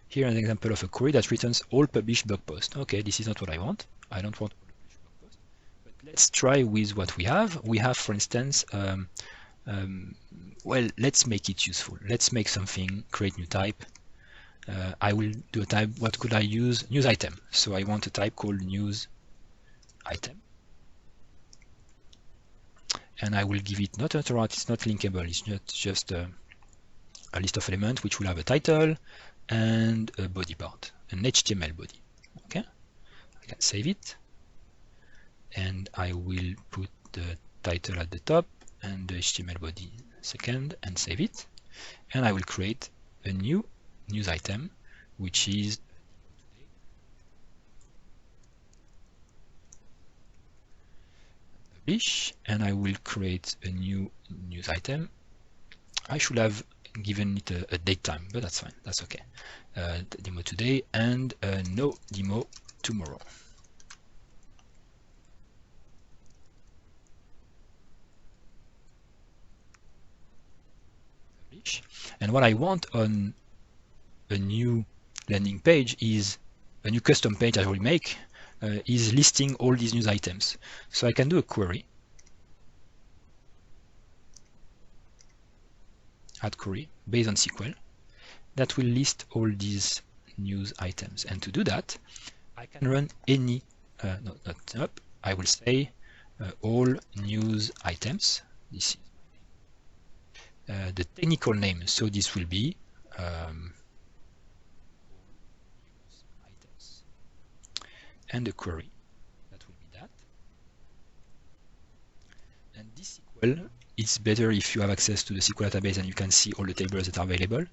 [SPEAKER 1] Here an example of a query that returns all published blog posts. Okay, this is not what I want. I don't want all published blog posts. But let's try with what we have. We have, for instance, Well, let's make it useful. Let's make something, create new type. I will do a type, what could I use? News item. So I want a type called news item. And I will give it not a route, it's not linkable, it's not just a list of elements which will have a title and a body part, an HTML body. Okay, I can save it, and I will put the title at the top and the HTML body second, and save it. And I will create a new news item, which is publish, and I will create a new news item. I should have given it a date time, but that's fine, that's okay. Demo today and no demo tomorrow. Publish. And what I want on a new landing page is a new custom page I will make is listing all these news items. So I can do a query, add query based on SQL that will list all these news items. And to do that, I can run any, not up, I will say all news items. This is the technical name, so this will be items, and the query, that will be that. And this SQL, it's better if you have access to the SQL database and you can see all the tables that are available.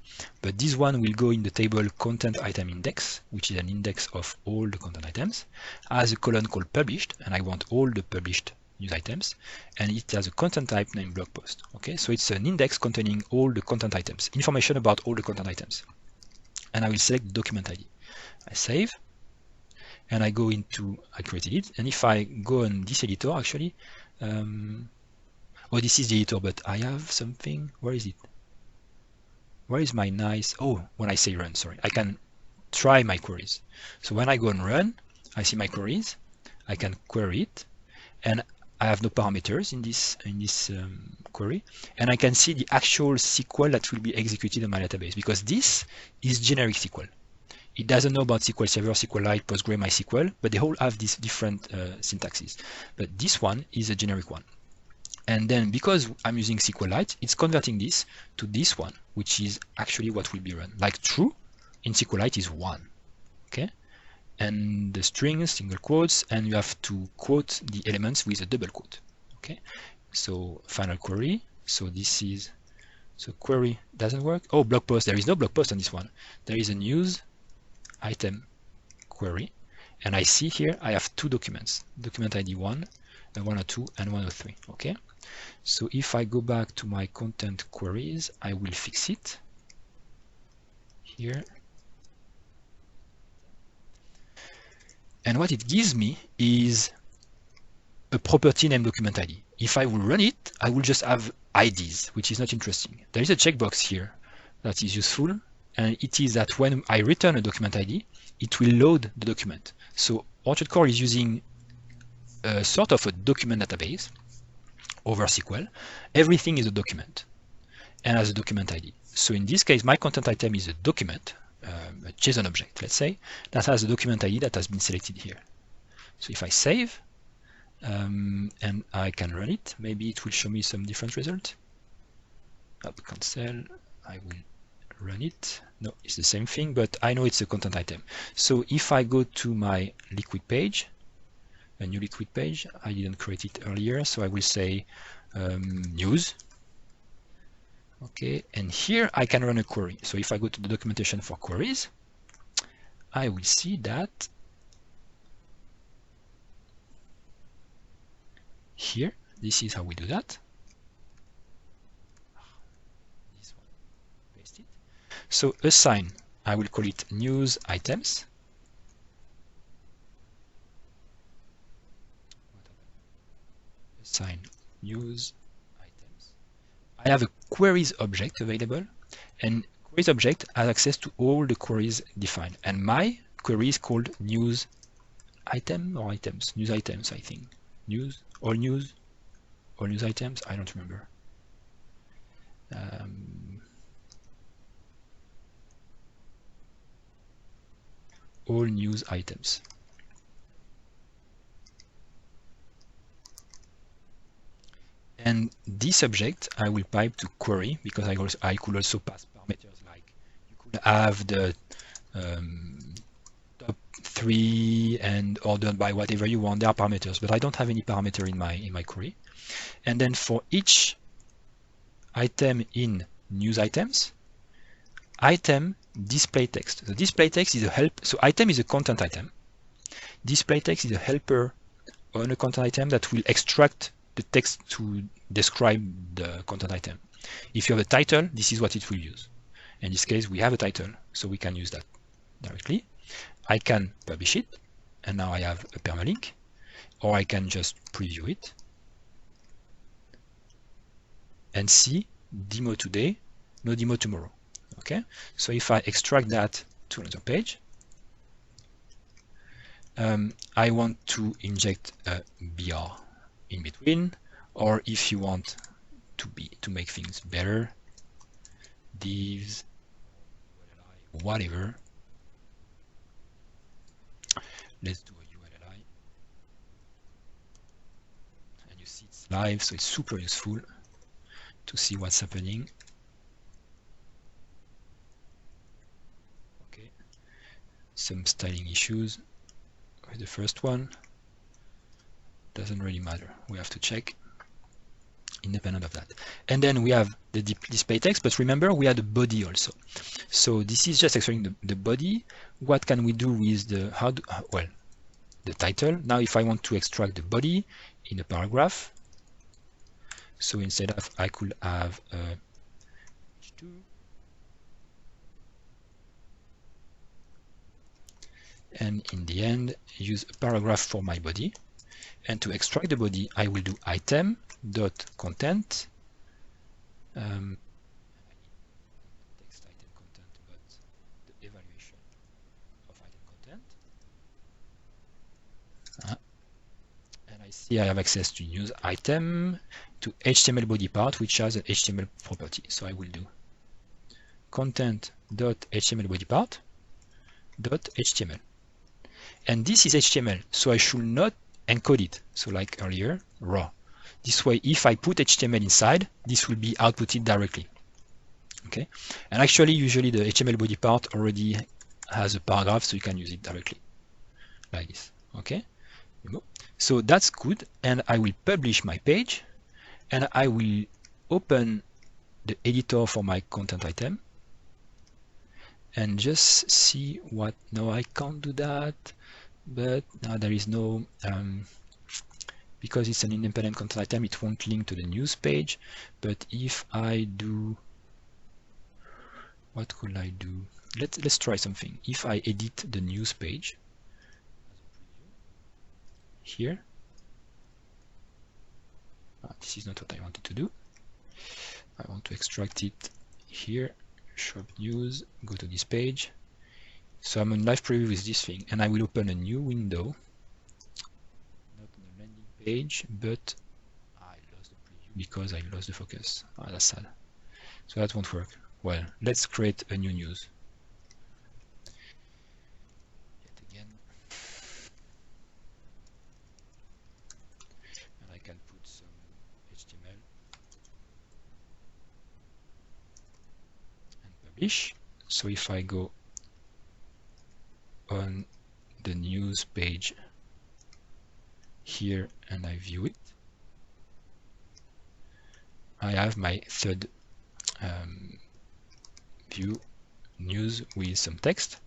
[SPEAKER 1] But this one will go in the table content item index, which is an index of all the content items, has a column called published, and I want all the published news items, and it has a content type named blog post. Okay, so it's an index containing all the content items, information about all the content items. And I will select document ID. I save, and I go into, I created it, and if I go on this editor, actually, oh, this is the editor, but I have something, where is it? Where is my nice, oh, when I say run, sorry, I can try my queries. So when I go and run, I see my queries, I can query it, and I have no parameters in this query, and I can see the actual SQL that will be executed on my database, because this is generic SQL. It doesn't know about SQL Server, SQLite, Postgre, MySQL, but they all have these different syntaxes. But this one is a generic one. And then because I'm using SQLite, it's converting this to this one, which is actually what will be run. Like true in SQLite is 1. Okay? And the strings, single quotes, and you have to quote the elements with a double quote. Okay? So final query. So this is, so query doesn't work. Oh, blog post. There is no blog post on this one. There is a news item query. And I see here I have two documents, document ID 1, 102, and 103. Okay? So if I go back to my content queries, I will fix it here. And what it gives me is a property named document ID. If I will run it, I will just have IDs, which is not interesting. There is a checkbox here that is useful, and it is that when I return a document ID, it will load the document. So OrchardCore is using a sort of a document database over SQL. Everything is a document and has a document ID. So in this case, my content item is a document, a JSON object, let's say, that has a document ID that has been selected here. So if I save and I can run it, maybe it will show me some different result. Cancel, I will run it. No, it's the same thing, but I know it's a content item. So if I go to my liquid page, a new liquid page, I didn't create it earlier, so I will say news. Okay, and here I can run a query. So if I go to the documentation for queries, I will see that here, this is how we do that. This one, paste it. So assign, I will call it news items. Assign news items. I have a queries object available, and queries object has access to all the queries defined. And my query is called news item or items, news items, I think. News, all news items, I don't remember. all news items. And this object I will pipe to query, because I could also pass parameters, like you could have the top 3 and ordered by whatever you want. There are parameters, but I don't have any parameter in my query. And then for each item in news items, item display text. The display text is a help. So item is a content item. Display text is a helper on a content item that will extract the text to describe the content item. If you have a title, this is what it will use. In this case, we have a title, so we can use that directly. I can publish it, and now I have a permalink, or I can just preview it and see demo today, no demo tomorrow. Okay, so if I extract that to another page, I want to inject a BR in between, or if you want to make things better, divs, whatever. Let's do a ULLI, and you see it's live, so it's super useful to see what's happening. Okay, some styling issues with the first one. Doesn't really matter. We have to check independent of that. And then we have the display text, but remember we had a body also. So this is just extracting the body. What can we do with the well, the title? Now if I want to extract the body in a paragraph, so instead of, I could have H2, and in the end use a paragraph for my body. And to extract the body, I will do item dot content, text item content, but the evaluation of item content. And I see I have access to news item, to HTML body part, which has an HTML property. So I will do content dot HTML body part dot HTML. And this is HTML, so I should not encode it. So like earlier, raw. This way, if I put HTML inside, this will be outputted directly. Okay, and actually, usually the HTML body part already has a paragraph, so you can use it directly, like this. Okay, so that's good, and I will publish my page, and I will open the editor for my content item, and just see what. No, I can't do that. But now there is no, because it's an independent content item, it won't link to the news page. But if I do, what could I do? Let's try something. If I edit the news page here, this is not what I wanted to do. I want to extract it here, shop news, go to this page. So I'm on live preview with this thing, and I will open a new window, not on the landing page, but I lost the preview because I lost the focus. That's sad. So that won't work. Well, let's create a new news. Yet again. And I can put some HTML and publish. So if I go on the news page here and I view it, I have my third view, news with some text.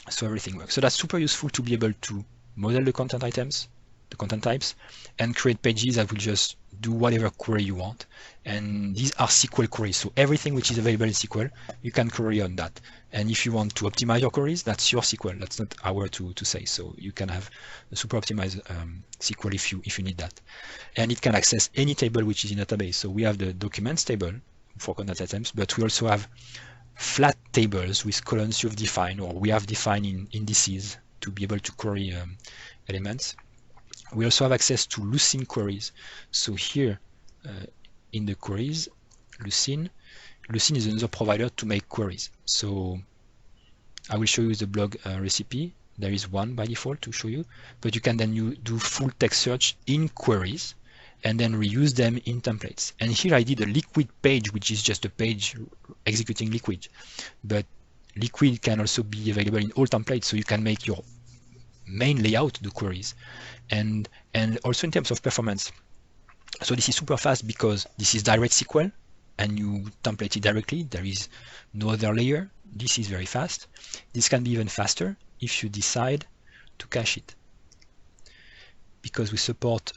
[SPEAKER 1] So everything works. So that's super useful to be able to model the content items, the content types, and create pages that will just do whatever query you want. And these are SQL queries, so everything which is available in SQL, you can query on that. And if you want to optimize your queries, that's your SQL. That's not our to say. So you can have a super optimized SQL if you need that. And it can access any table which is in a database. So we have the documents table for content items, but we also have flat tables with columns you've defined, or we have defined in indices to be able to query elements. We also have access to Lucene queries. So here in the queries, Lucene. Lucene is another provider to make queries. So I will show you the blog recipe. There is one by default to show you, but you can then do full text search in queries and then reuse them in templates. And here I did a Liquid page, which is just a page executing Liquid. But Liquid can also be available in all templates, so you can make your main layout the queries. And also in terms of performance. So this is super fast because this is direct SQL and you template it directly. There is no other layer. This is very fast. This can be even faster if you decide to cache it, because we support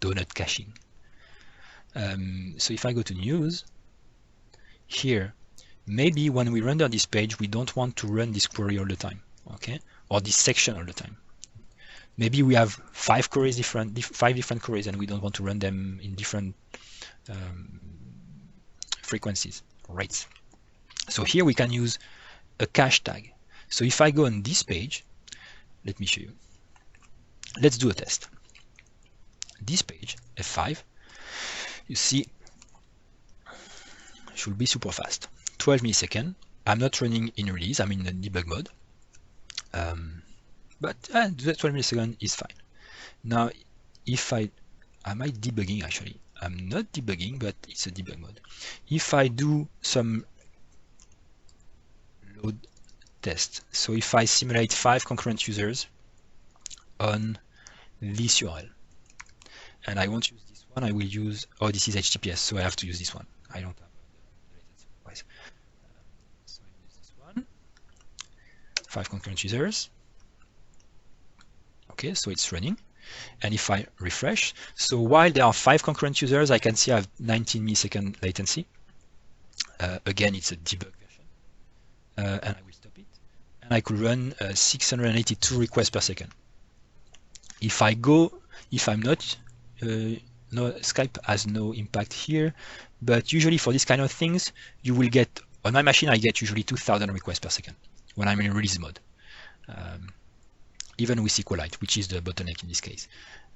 [SPEAKER 1] donut caching. So if I go to news, here, maybe when we render this page, we don't want to run this query all the time, okay, or this section all the time. Maybe we have five different queries, and we don't want to run them in different frequencies, rates. So here we can use a cache tag. So if I go on this page, let me show you. Let's do a test. This page, F5, you see, should be super fast. 12 milliseconds. I'm not running in release, I'm in the debug mode. But 12 milliseconds is fine. Now, if am I debugging actually? I'm not debugging, but it's a debug mode. If I do some load test, so if I simulate 5 concurrent users on this URL, and I won't use this one, I will use, oh, this is HTTPS, so I have to use this one. I don't have the latency. So I use this one, 5 concurrent users. Okay, so it's running. And if I refresh, so while there are 5 concurrent users, I can see I have 19 millisecond latency. Again, it's a debug version. And I will stop it. And I could run 682 requests per second. If I go, if I'm not, no, Skype has no impact here, but usually for these kind of things, you will get, on my machine, I get usually 2,000 requests per second when I'm in release mode. Even with SQLite, which is the bottleneck in this case.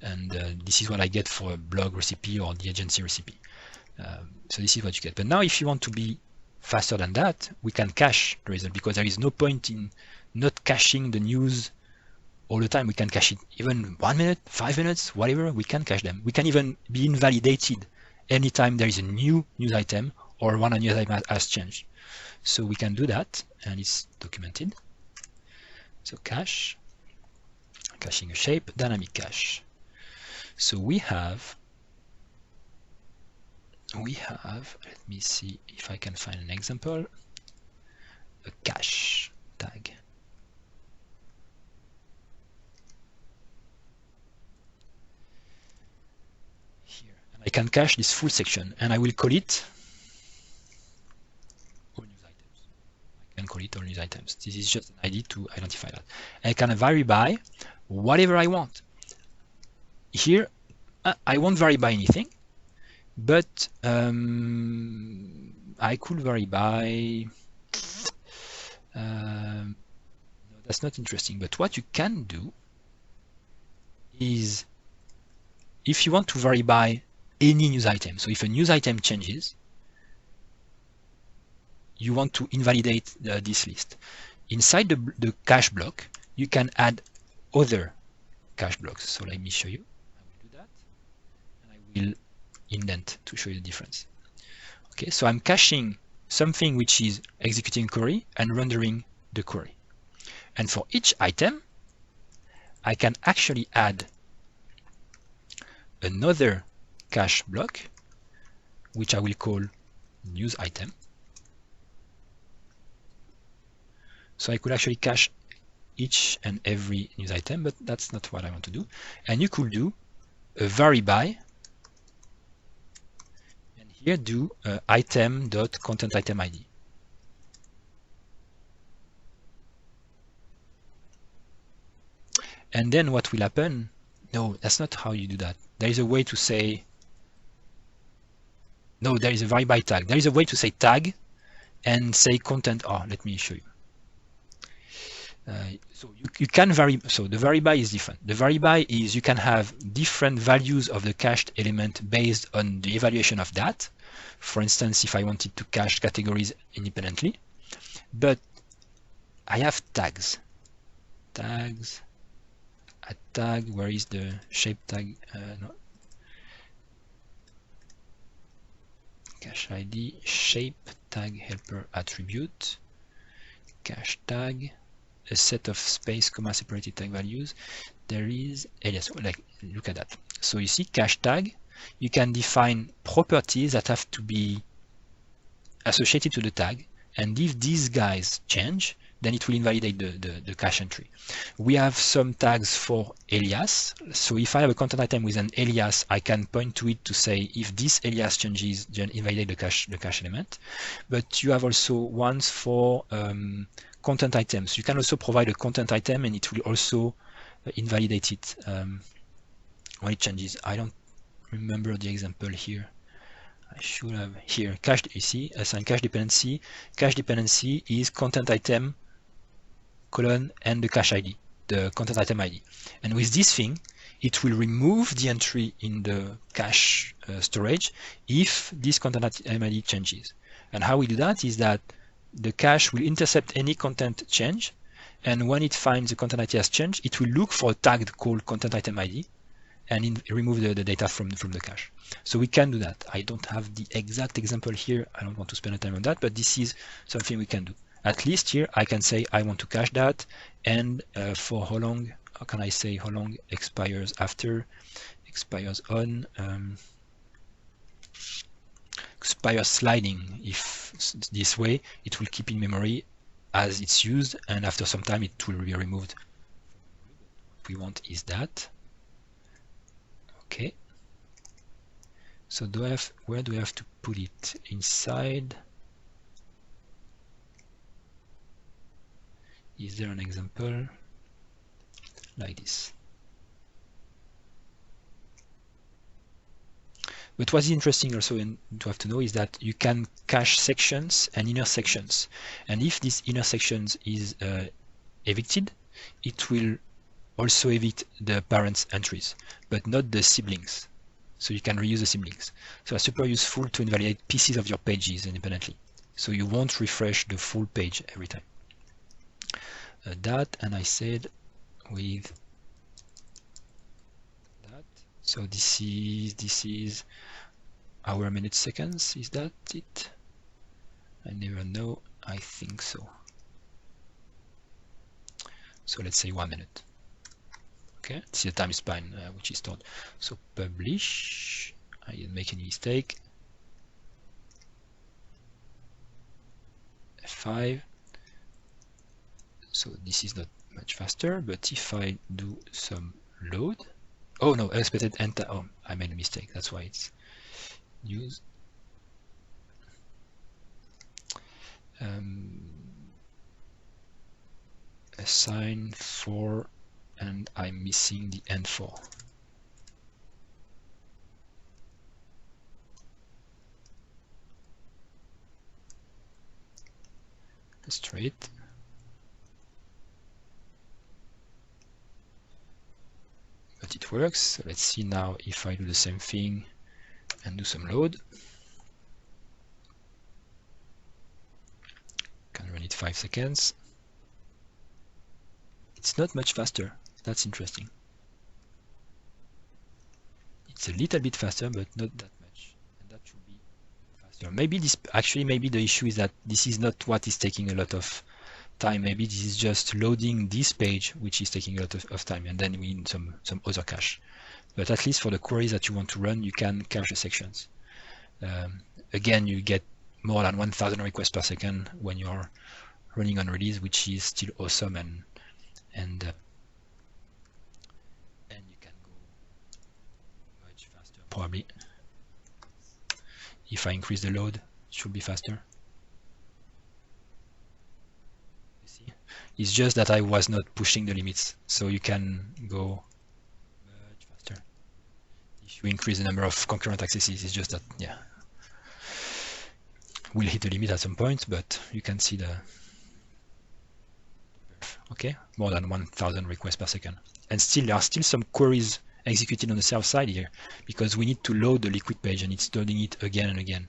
[SPEAKER 1] And this is what I get for a blog recipe or the agency recipe. So this is what you get. But now if you want to be faster than that, we can cache the result, because there is no point in not caching the news all the time. We can cache it even 1 minute, 5 minutes, whatever, we can cache them. We can even be invalidated anytime there is a new news item or one news item has changed. So we can do that, and it's documented. So cache. Caching a shape, dynamic cache. So we have, let me see if I can find an example, a cache tag. Here, and I can cache this full section, and I will call it all news items. I can call it all news items. This is just an ID to identify that. I can vary by whatever I want. Here, I won't vary by anything, but I could vary by, no, that's not interesting, but what you can do is, if you want to vary by any news item, so if a news item changes, you want to invalidate this list. Inside the cache block, you can add other cache blocks. So let me show you. I will do that, and I will indent to show you the difference. Okay, so I'm caching something which is executing query and rendering the query. And for each item, I can actually add another cache block, which I will call news item. So I could actually cache each and every news item, but that's not what I want to do. And you could do a vary by, and here do item.contentItemID. And then what will happen? No, that's not how you do that. There is a way to say, no, there is a vary by tag. There is a way to say tag and say content. Oh, let me show you. So you can vary. So the vary by is different. The vary by is you can have different values of the cached element based on the evaluation of that. For instance, if I wanted to cache categories independently, but I have tags. Tags. A tag. Where is the shape tag? No. Cache ID shape tag helper attribute. Cache tag. A set of space comma separated tag values. There is alias. Like, look at that. So you see cache tag. You can define properties that have to be associated to the tag, and if these guys change, then it will invalidate the cache entry. We have some tags for alias. So if I have a content item with an alias, I can point to it to say if this alias changes, then invalidate the cache element. But you have also ones for content items. You can also provide a content item and it will also invalidate it when it changes. I don't remember the example here. I should have here cached. You see, assign cache dependency. Cache dependency is content item colon and the cache ID, the content item ID. And with this thing, it will remove the entry in the cache storage if this content item ID changes. And how we do that is that the cache will intercept any content change, and when it finds the content ID has changed, it will look for a tag called content item ID and remove the data from the cache. So we can do that. I don't have the exact example here. I don't want to spend time on that, but this is something we can do. At least here I can say I want to cache that, and for how long, how can I say how long expires after, expires on, expires sliding. If this way, it will keep in memory as it's used, and after some time it will be removed. What we want is that. Okay. So where do I have to put it? Inside? Is there an example like this? But what's interesting also to have to know is that you can cache sections and inner sections. And if this inner sections is evicted, it will also evict the parents' entries, but not the siblings. So you can reuse the siblings. So it's super useful to invalidate pieces of your pages independently. So you won't refresh the full page every time. That, and I said with that. So this is hour, minutes, seconds. Is that it? I never know. I think so. So let's say 1 minute. Okay, this is the time span which is stored. So publish. I didn't make any mistake. F5. So this is not much faster, but if I do some load, oh no, expected enter. Oh, I made a mistake. That's why it's used. Assign 4, and I'm missing the N4. Straight. But it works. So let's see now if I do the same thing and do some load. Can run it 5 seconds. It's not much faster. That's interesting. It's a little bit faster, but not that much. And that should be faster. Maybe this actually, maybe the issue is that this is not what is taking a lot of time. Maybe this is just loading this page, which is taking a lot of time, and then we need some other cache. But at least for the queries that you want to run, you can cache the sections. Again, you get more than 1,000 requests per second when you're running on release, which is still awesome, and you can go much faster probably. If I increase the load, it should be faster. You see, it's just that I was not pushing the limits, so you can go much faster. If you increase the number of concurrent accesses, it's just that, yeah, we'll hit the limit at some point, but you can see the perf. Okay, more than 1,000 requests per second. And still, there are still some queries executed on the server side here because we need to load the Liquid page and it's loading it again and again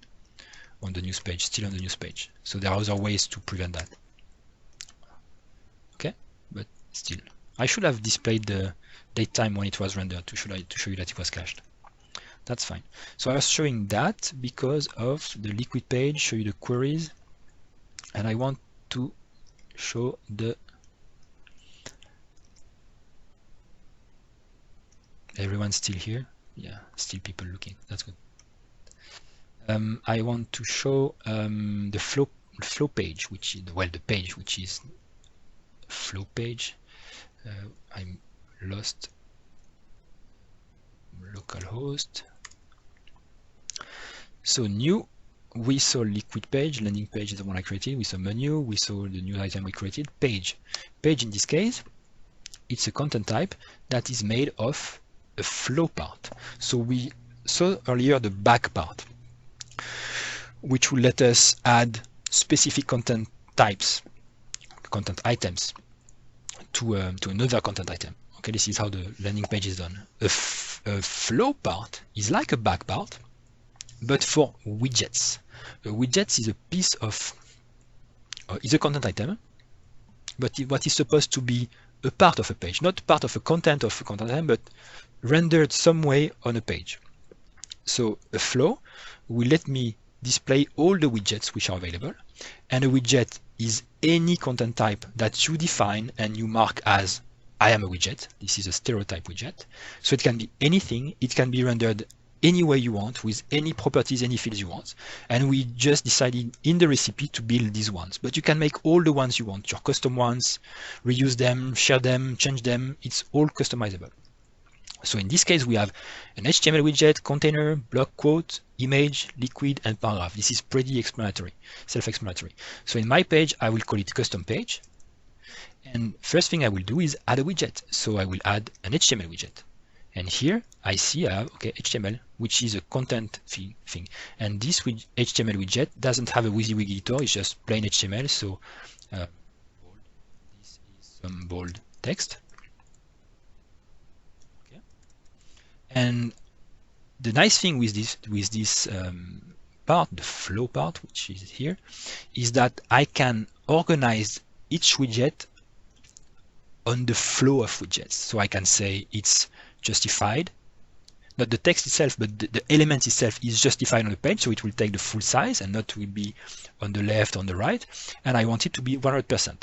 [SPEAKER 1] on the news page, still on the news page. So there are other ways to prevent that. Okay, but still, I should have displayed the date time when it was rendered to show you that it was cached. That's fine. So I was showing that because of the Liquid page, show you the queries, and I want to show the everyone's still here. Yeah, still people looking. That's good. I want to show the flow page, which is the page which is flow page. I'm lost localhost. So new, we saw Liquid page, landing page is the one I created. We saw menu, we saw the new item we created. Page in this case, it's a content type that is made of a flow part. So we saw earlier the back part, which will let us add specific content types, content items to another content item. Okay, this is how the landing page is done. A flow part is like a back part, but for widgets. A widget is a piece of, is a content item, but what is supposed to be a part of a page, not part of a content of a content item, but rendered some way on a page. So a flow will let me display all the widgets which are available, and a widget is any content type that you define and you mark as I am a widget. This is a stereotype widget. So it can be anything, it can be rendered any way you want, with any properties, any fields you want. And we just decided in the recipe to build these ones. But you can make all the ones you want, your custom ones, reuse them, share them, change them. It's all customizable. So in this case, we have an HTML widget, container, block quote, image, liquid, and paragraph. This is pretty explanatory, self-explanatory. So in my page, I will call it custom page. And first thing I will do is add a widget. So I will add an HTML widget. And here I see I have HTML, which is a content thing. And this HTML widget doesn't have a WYSIWYG editor, it's just plain HTML. So this is some bold text. Okay. And the nice thing with this part, the flow part, which is here, is that I can organize each widget on the flow of widgets. So I can say it's justified, not the text itself, but the element itself is justified on the page, so it will take the full size and not will be on the left, on the right, and I want it to be 100%.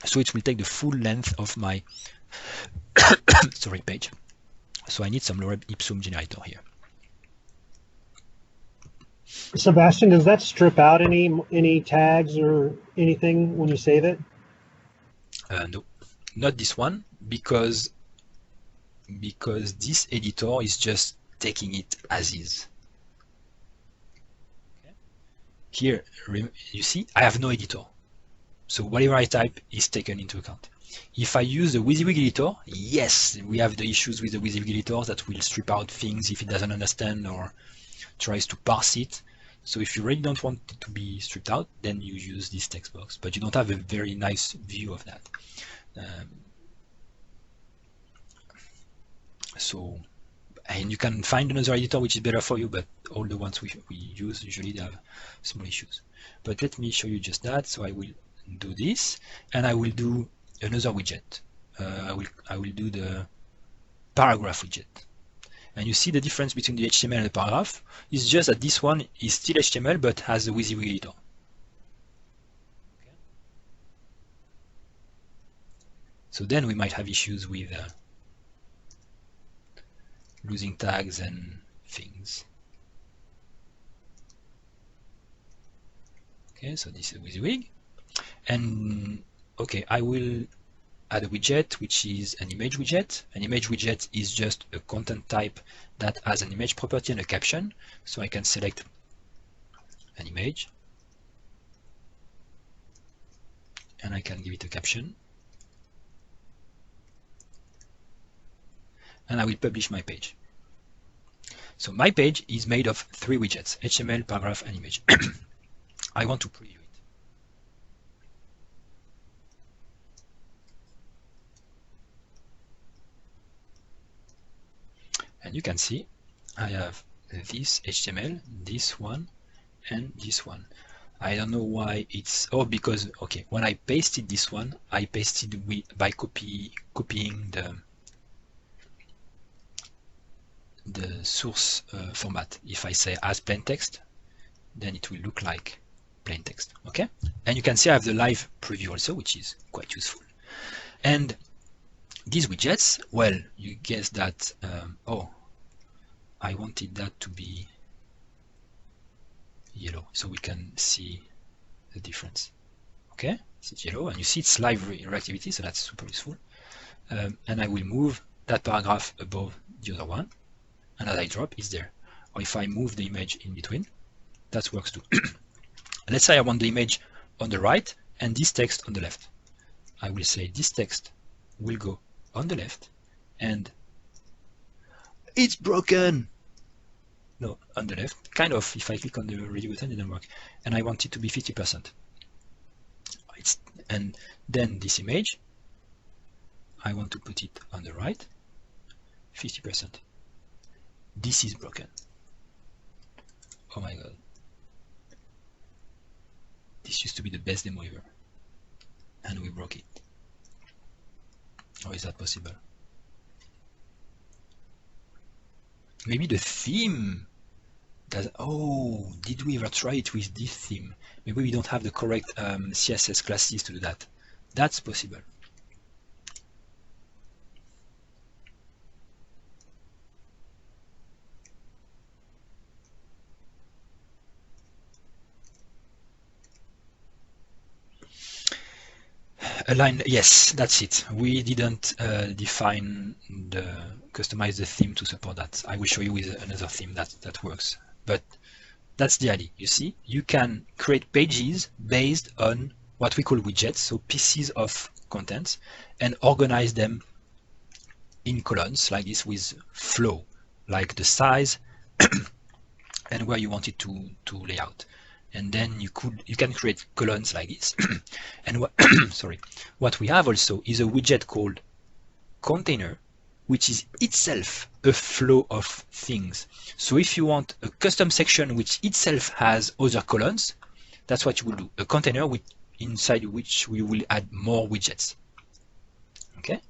[SPEAKER 1] So it will take the full length of my sorry, page. So I need some lorem ipsum generator here.
[SPEAKER 2] Sebastian, does that strip out any tags or anything when you save it?
[SPEAKER 1] No, not this one, because this editor is just taking it as is. Okay. Here, you see, I have no editor. So whatever I type is taken into account. If I use the WYSIWYG editor, yes, we have the issues with the WYSIWYG editor that will strip out things if it doesn't understand or tries to parse it. So if you really don't want it to be stripped out, then you use this text box, but you don't have a very nice view of that. So, and you can find another editor which is better for you, but all the ones we use usually they have small issues. But let me show you just that. So I will do this, and I will do another widget. I will do the paragraph widget. And you see the difference between the HTML and the paragraph is just that this one is still HTML but has a WYSIWYG editor. Okay. So then we might have issues with losing tags and things. Okay, so this is WYSIWYG. And okay, I will add a widget which is an image widget. An image widget is just a content type that has an image property and a caption. So I can select an image and I can give it a caption. And I will publish my page. So my page is made of 3 widgets, HTML, paragraph, and image. I want to preview it. And you can see I have this HTML, this one, and this one. I don't know why it's, oh, because, okay, when I pasted this one, I pasted by copying the source format. If I say as plain text, then it will look like plain text, okay? And you can see I have the live preview also, which is quite useful. And these widgets, well, you guess that, oh, I wanted that to be yellow, so we can see the difference. Okay, it's yellow, and you see it's live reactivity, so that's super useful. And I will move that paragraph above the other one, and as I drop, it's there. Or if I move the image in between, that works too. Let's say I want the image on the right and this text on the left. I will say this text will go on the left, and it's broken. No, on the left, kind of. If I click on the ready button, it didn't work, and I want it to be 50%. And then this image, I want to put it on the right, 50%. This is broken. Oh my god. This used to be the best demo ever, and we broke it. How is that possible? Maybe the theme does. Oh, did we ever try it with this theme? Maybe we don't have the correct CSS classes to do that. That's possible. Align, yes, that's it. We didn't customize the theme to support that. I will show you with another theme that works. But that's the idea. You see, you can create pages based on what we call widgets, so pieces of content, and organize them in columns like this with flow, like the size and where you want it to lay out. And then you can create columns like this. And what sorry, what we have also is a widget called container, which is itself a flow of things. So if you want a custom section which itself has other columns, that's what you will do. A container inside which we will add more widgets. Okay?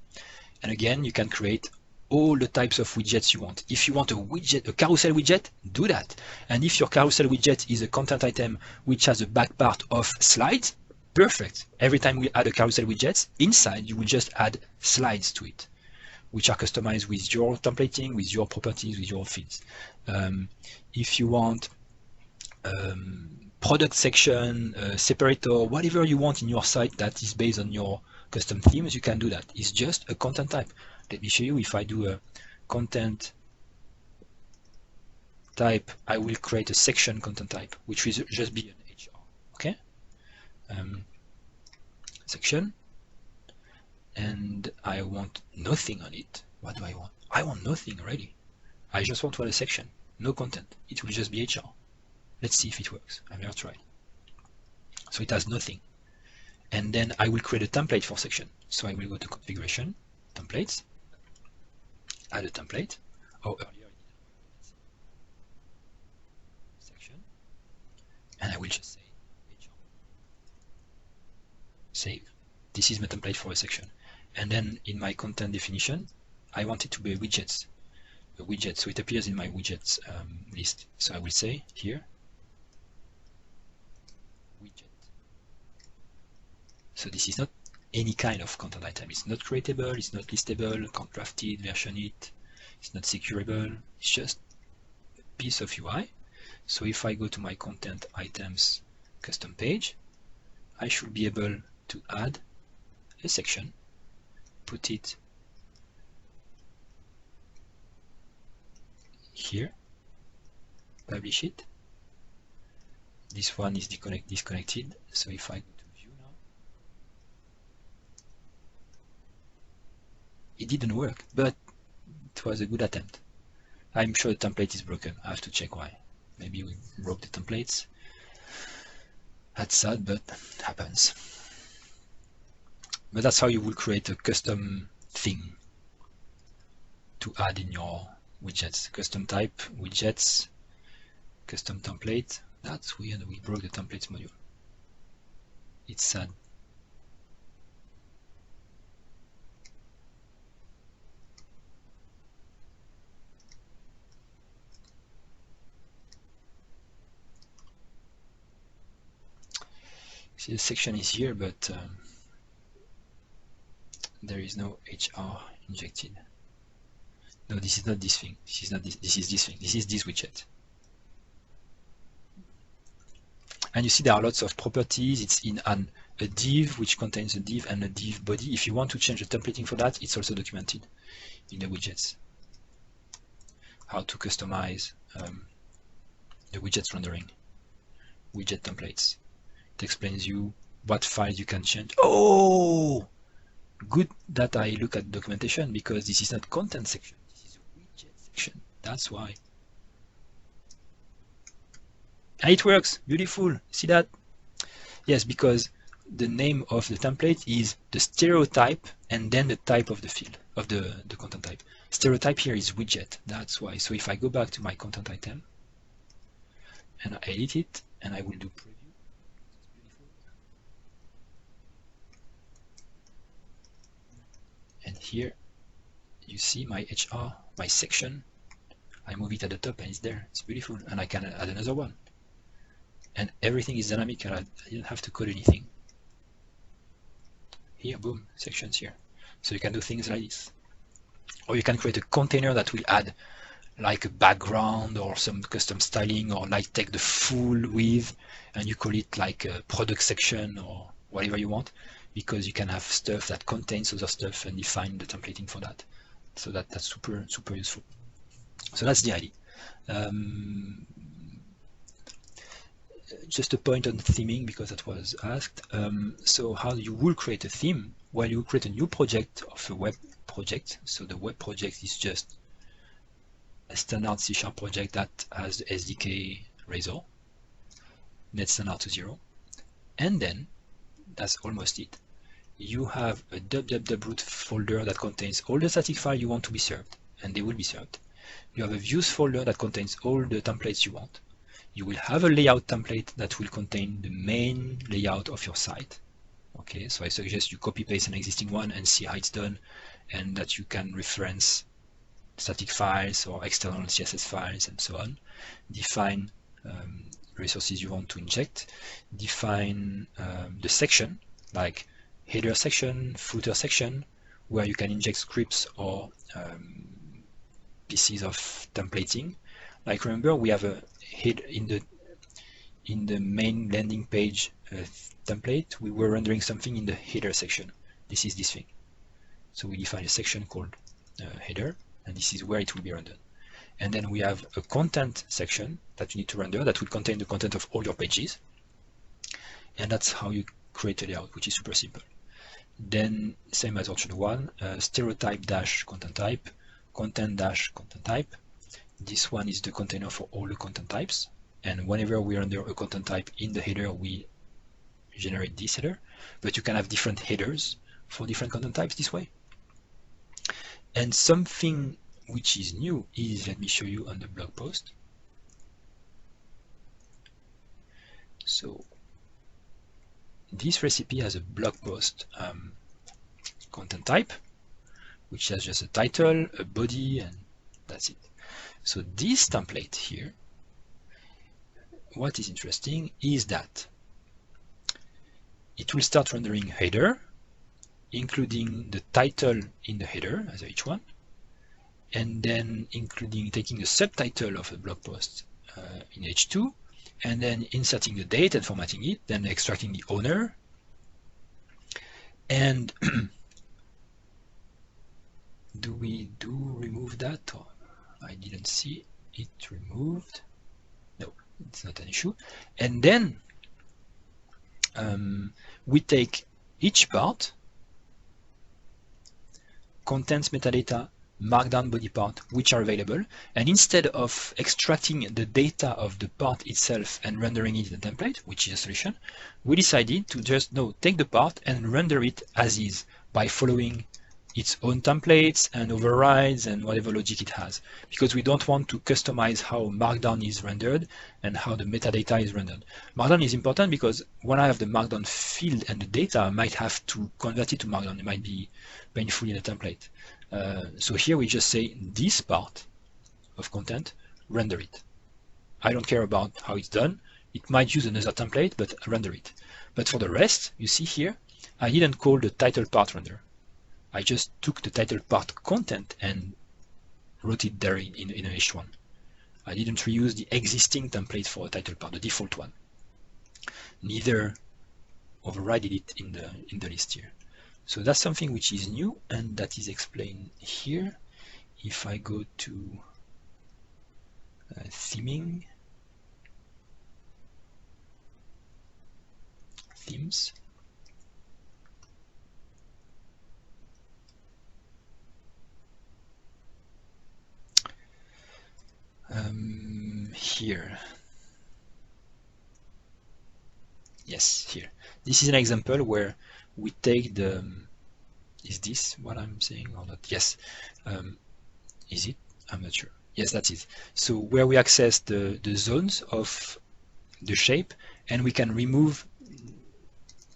[SPEAKER 1] And again, you can create all the types of widgets you want. If you want a carousel widget, do that. And if your carousel widget is a content item which has a back part of slides, perfect. Every time we add a carousel widget, inside you will just add slides to it, which are customized with your templating, with your properties, with your fields. If you want product section, separator, whatever you want in your site that is based on your custom themes, you can do that. It's just a content type. Let me show you. If I do a content type, I will create a section content type, which will just be an HR. Okay? Section. And I want nothing on it. What do I want? I want nothing already. I just want to add a section. No content. It will just be HR. Let's see if it works. I've never tried. So it has nothing. And then I will create a template for section. So I will go to configuration, templates, add a template. Oh, earlier section. And I will just say HR. Save. This is my template for a section. And then in my content definition, I want it to be a widget, so it appears in my widgets list. So I will say here, widget. So this is not any kind of content item. It's not creatable, it's not listable, can't draft it, version it, it's not securable, it's just a piece of UI. So if I go to my content items custom page, I should be able to add a section, put it here, publish it. This one is disconnected, so if I go to view now, it didn't work, but it was a good attempt. I'm sure the template is broken. I have to check why. Maybe we broke the templates. That's sad, but it happens. But that's how you will create a custom thing to add in your widgets, custom type, widgets, custom template. That's weird, we broke the templates module. It's sad. See, the section is here, but there is no HR injected. No, this is not this thing. This is not this. This is this thing. This is this widget. And you see there are lots of properties. It's in a div which contains a div and a div body. If you want to change the templating for that, it's also documented in the widgets. How to customize the widgets rendering, widget templates. It explains you what files you can change. Oh, good that I look at documentation, because this is not content section. This is a widget section. That's why. And it works. Beautiful. See that? Yes, because the name of the template is the stereotype and then the type of the field of the content type. Stereotype here is widget. That's why. So if I go back to my content item and I edit it and I will do preview. And here you see my HR, my section. I move it at the top and it's there. It's beautiful. And I can add another one. And everything is dynamic and I didn't have to code anything. Here, boom, sections here. So you can do things like this. Or you can create a container that will add like a background or some custom styling, or like take the full width and you call it like a product section or whatever you want, because you can have stuff that contains other stuff and define the templating for that. So that's super useful. So that's the idea. Just a point on theming, because that was asked. So how you will create a theme? Well, you create a new project of a web project. So the web project is just a standard C# project that has the SDK Razor, net standard to 0. And then that's almost it. You have a www.root folder that contains all the static files you want to be served, and they will be served. You have a views folder that contains all the templates you want. You will have a layout template that will contain the main layout of your site. Okay, so I suggest you copy paste an existing one and see how it's done, and that you can reference static files or external CSS files and so on. Define resources you want to inject. Define the section, like header section, footer section, where you can inject scripts or pieces of templating. Like, remember, we have a head in the main landing page template. We were rendering something in the header section. This is this thing. So we define a section called header, and this is where it will be rendered. And then we have a content section that you need to render that will contain the content of all your pages. And that's how you create a layout, which is super simple. Then same as Orchard 1, stereotype dash content type, content dash content type. This one is the container for all the content types, and whenever we render a content type in the header, we generate this header. But you can have different headers for different content types this way. And something which is new is, let me show you on the blog post. So this recipe has a blog post content type, which has just a title, a body, and that's it. So this template here, what is interesting is that it will start rendering header, including the title in the header as each one, and then including taking the subtitle of the blog post in H2, and then inserting the date and formatting it, then extracting the owner, and do we remove that? Or I didn't see it removed. No, it's not an issue. And then we take each part, contents, metadata, markdown, body part, which are available, and instead of extracting the data of the part itself and rendering it in the template, which is a solution, we decided to just take the part and render it as is by following its own templates and overrides and whatever logic it has, because we don't want to customize how Markdown is rendered and how the metadata is rendered. Markdown is important because when I have the Markdown field and the data, I might have to convert it to Markdown. It might be painful in a template. So here we just say this part of content, render it. I don't care about how it's done. It might use another template, but render it. But for the rest, you see here, I didn't call the title part render. I just took the title part content and wrote it there in H1. I didn't reuse the existing template for a title part, the default one. Neither overrided it in the list here. So that's something which is new, and that is explained here. If I go to theming, themes, here, yes, here. This is an example where we take the, is this what I'm saying or not? Yes. Is it? I'm not sure. Yes, that's it. So where we access the zones of the shape, and we can remove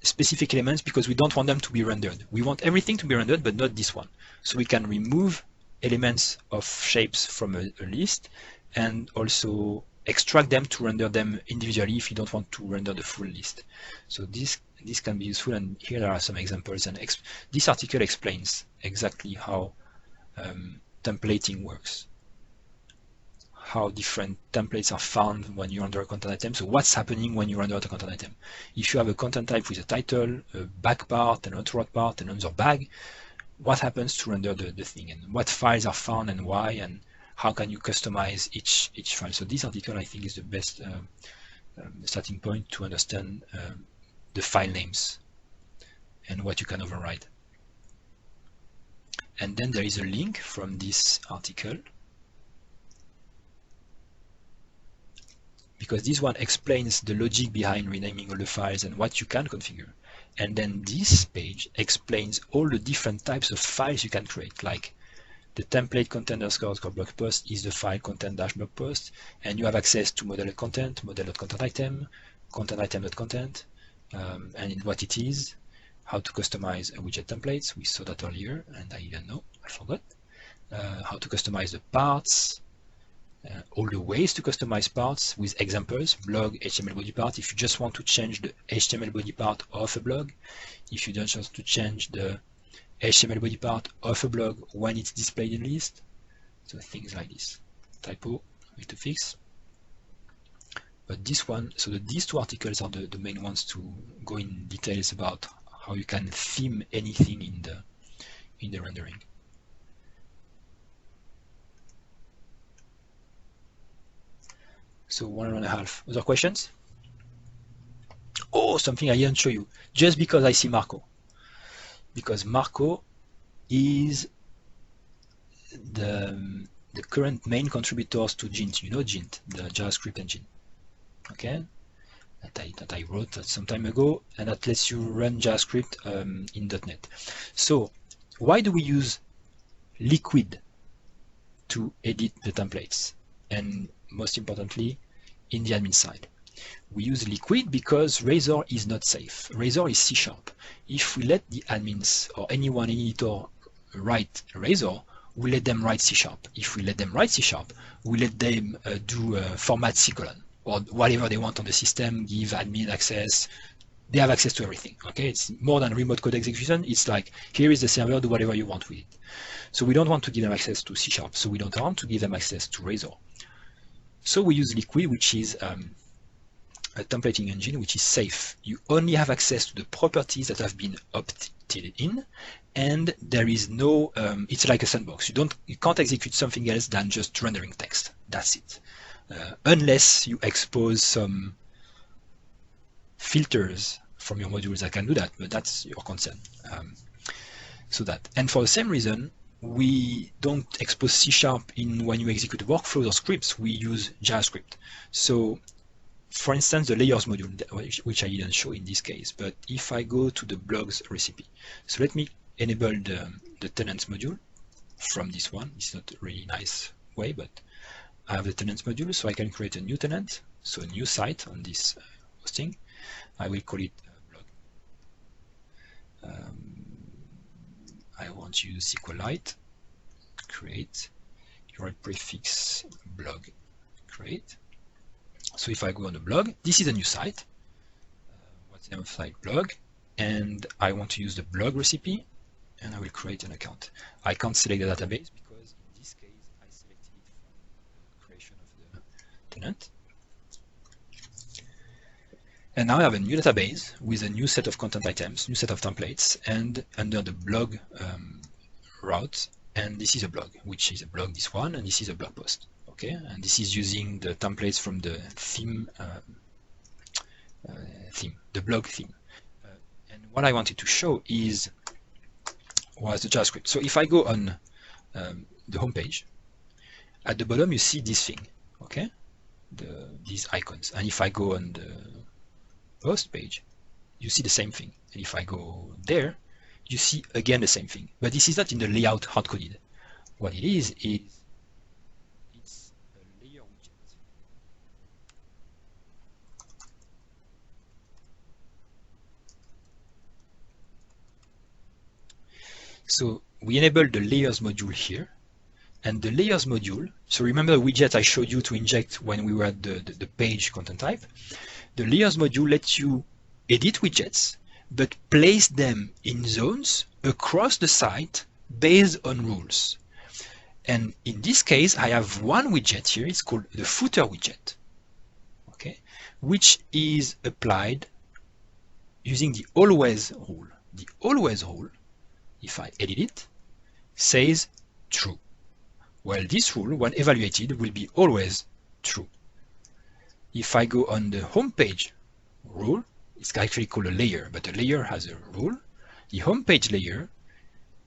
[SPEAKER 1] specific elements because we don't want them to be rendered. We want everything to be rendered, but not this one. So we can remove elements of shapes from a list and also extract them to render them individually if you don't want to render the full list. So this can be useful, and here there are some examples, and this article explains exactly how templating works, how different templates are found when you render a content item. So what's happening when you render a content item? If you have a content type with a title, a back part, an outward part, and another bag, what happens to render the thing, and what files are found and why, and how can you customize each file? So this article, I think, is the best starting point to understand the file names and what you can override. And then there is a link from this article, because this one explains the logic behind renaming all the files and what you can configure. And then this page explains all the different types of files you can create, like the template content _ blog post is the file content -- blog post, and you have access to model.content, model.content item, content item.content, and what it is, how to customize a widget templates. We saw that earlier, and I didn't know, I forgot. How to customize the parts, all the ways to customize parts with examples, blog, HTML body part, if you just want to change the HTML body part of a blog, if you don't want to change the HTML body part of a blog when it's displayed in list. So things like this. Typo, we have to fix. But this one, so these two articles are the main ones to go in details about how you can theme anything in the rendering. So 1.5. Other questions? Oh, something I didn't show you, just because I see Marco. Because Marco is the current main contributors to Jint. You know Jint, the JavaScript engine. Okay, that I wrote some time ago, and that lets you run JavaScript in .NET. So why do we use Liquid to edit the templates? And most importantly, in the admin side, we use Liquid because Razor is not safe. Razor is C#. If we let the admins or anyone editor write Razor, we let them write C#. If we let them write C#, we let them do format C:, or whatever they want on the system, give admin access. They have access to everything. Okay, it's more than remote code execution. It's like, here is the server, do whatever you want with it. So we don't want to give them access to C#. So we don't want to give them access to Razor. So we use Liquid, which is a templating engine which is safe. You only have access to the properties that have been opted in, and there is no, it's like a sandbox. You can't execute something else than just rendering text. That's it. Unless you expose some filters from your modules that can do that, but that's your concern. So that, and for the same reason, we don't expose C# in when you execute workflows or scripts. We use JavaScript. So for instance, the layers module, which I didn't show in this case, but if I go to the blogs recipe, so let me enable the tenants module from this one. It's not a really nice way, but I have the tenants module, so I can create a new tenant, so a new site on this hosting. I will call it blog. I want to use SQLite, create your prefix blog, create. So if I go on the blog, this is a new site. What's the name of the site? Blog. And I want to use the blog recipe, and I will create an account. I can't select the database because in this case I selected it from the creation of the tenant. And now I have a new database with a new set of content items, new set of templates, and under the blog route, and this is a blog, which is a blog, this one, and this is a blog post. Okay, and this is using the templates from the theme, the blog theme. And what I wanted to show was the JavaScript. So if I go on the home page, at the bottom you see this thing, okay, these icons. And if I go on the post page, you see the same thing. And if I go there, you see again the same thing. But this is not in the layout hard-coded. What it is it's a layer widget. So we enable the layers module here, and the layers module, so remember the widget I showed you to inject when we were at the page content type. The layers module lets you edit widgets, but place them in zones across the site based on rules. And in this case, I have one widget here, it's called the footer widget, okay, which is applied using the always rule. The always rule, if I edit it, says true. Well, this rule, when evaluated, will be always true. If I go on the home page rule, it's actually called a layer, but a layer has a rule. The home page layer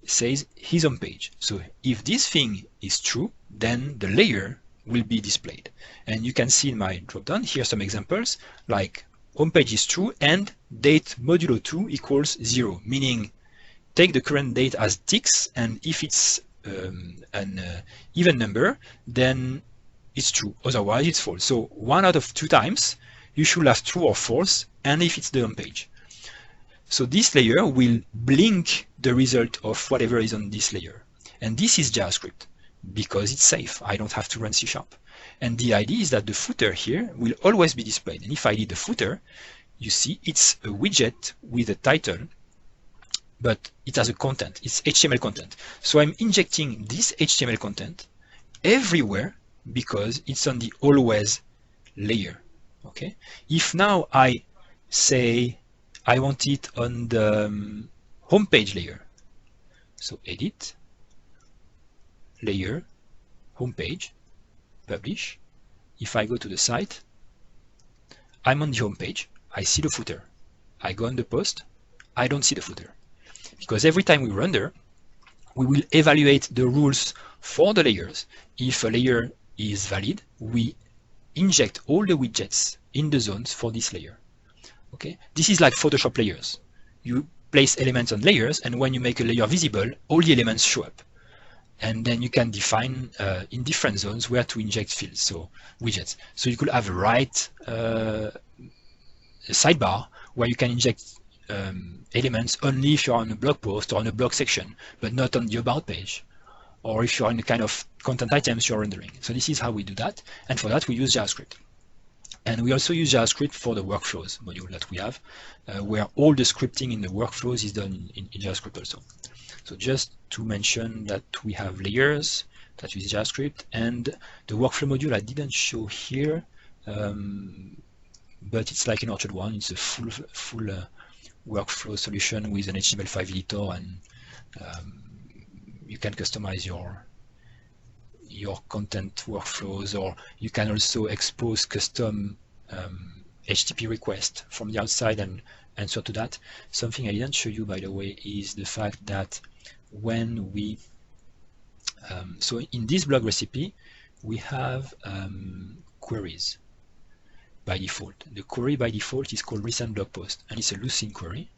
[SPEAKER 1] says his home page. So if this thing is true, then the layer will be displayed. And you can see in my dropdown here some examples, like home page is true and date modulo 2 equals 0, meaning take the current date as ticks, and if it's an even number, then it's true, otherwise it's false. So 1 out of 2 times you should have true or false, and if it's the home page. So this layer will blink the result of whatever is on this layer. And this is JavaScript because it's safe. I don't have to run C#. And the idea is that the footer here will always be displayed. And if I edit the footer, you see it's a widget with a title, but it has a content. It's HTML content. So I'm injecting this HTML content everywhere because it's on the always layer. Okay. If now I say I want it on the home page layer, so edit, layer, home page, publish. If I go to the site, I'm on the home page. I see the footer. I go on the post. I don't see the footer. Because every time we render, we will evaluate the rules for the layers. If a layer is valid, we inject all the widgets in the zones for this layer. Okay, this is like Photoshop layers. You place elements on layers, and when you make a layer visible, all the elements show up. And then you can define in different zones where to inject fields, so widgets. So you could have a right sidebar where you can inject elements only if you're on a blog post or on a blog section, but not on the about page, or if you're in the kind of content items you're rendering. So this is how we do that, and for that we use JavaScript. And we also use JavaScript for the workflows module that we have, where all the scripting in the workflows is done in JavaScript also. So just to mention that we have layers that use JavaScript, and the workflow module I didn't show here, but it's like an Orchard one. It's a full workflow solution with an HTML5 editor, and you can customize your content workflows, or you can also expose custom HTTP requests from the outside and answer to that. Something I didn't show you, by the way, is the fact that when we so in this blog recipe we have queries by default. The query by default is called recent blog post, and it's a Lucene query.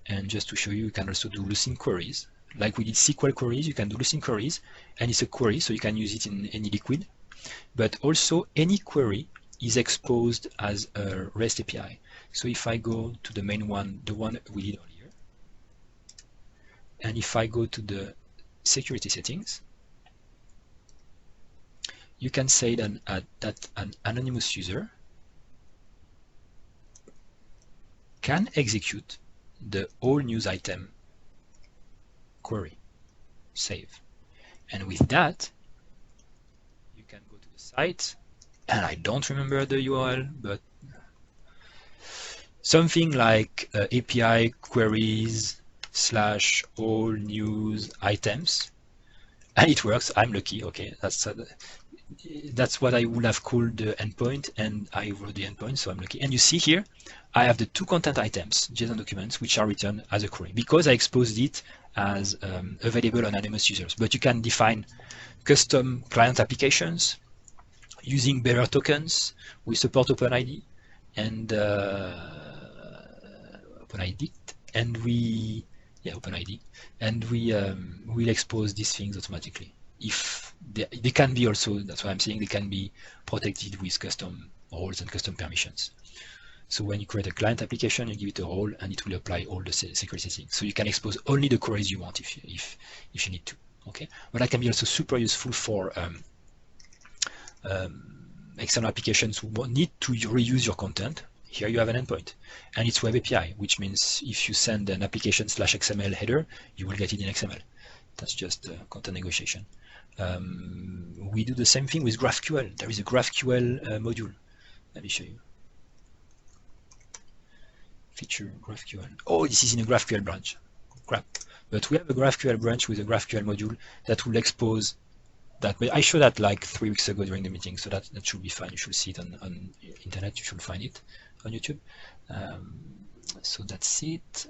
[SPEAKER 1] And just to show you, you can also do Lucene queries. Like we did SQL queries, you can do Lucene queries, and it's a query, so you can use it in any liquid. But also any query is exposed as a REST API. So if I go to the main one, the one we did earlier, and if I go to the security settings, you can say that an anonymous user can execute the all news item query, save. And with that, you can go to the site, and I don't remember the URL, but something like API queries / all news items, and it works. I'm lucky. Okay, that's what I would have called the endpoint, and I wrote the endpoint, so I'm lucky. And you see here, I have the 2 content items, JSON documents, which are returned as a query because I exposed it as available on anonymous users. But you can define custom client applications using bearer tokens. We support OpenID and OpenID, and OpenID, and we'll expose these things automatically. If they can be also, that's why I'm saying they can be protected with custom roles and custom permissions. So when you create a client application, you give it a role, and it will apply all the security settings. So you can expose only the queries you want if you need to. Okay, but that can be also super useful for external applications who need to reuse your content. Here you have an endpoint, and it's Web API, which means if you send an application /XML header, you will get it in XML. That's just content negotiation. We do the same thing with GraphQL. There is a GraphQL module. Let me show you. Feature GraphQL. Oh, this is in a GraphQL branch. Crap. But we have a GraphQL branch with a GraphQL module that will expose that. But I showed that like 3 weeks ago during the meeting, so that should be fine. You should see it on internet. You should find it on YouTube. So that's it.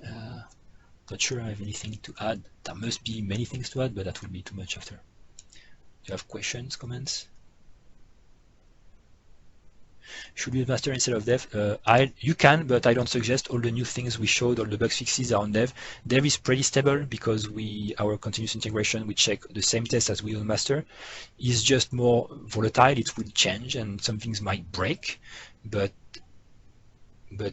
[SPEAKER 1] Not sure I have anything to add. There must be many things to add, but that would be too much after. Do you have questions, comments? Should we master instead of dev? You can, but I don't suggest. All the new things we showed, all the bug fixes are on dev. Dev is pretty stable because our continuous integration, we check the same test as we on master, is just more volatile. It will change and some things might break, but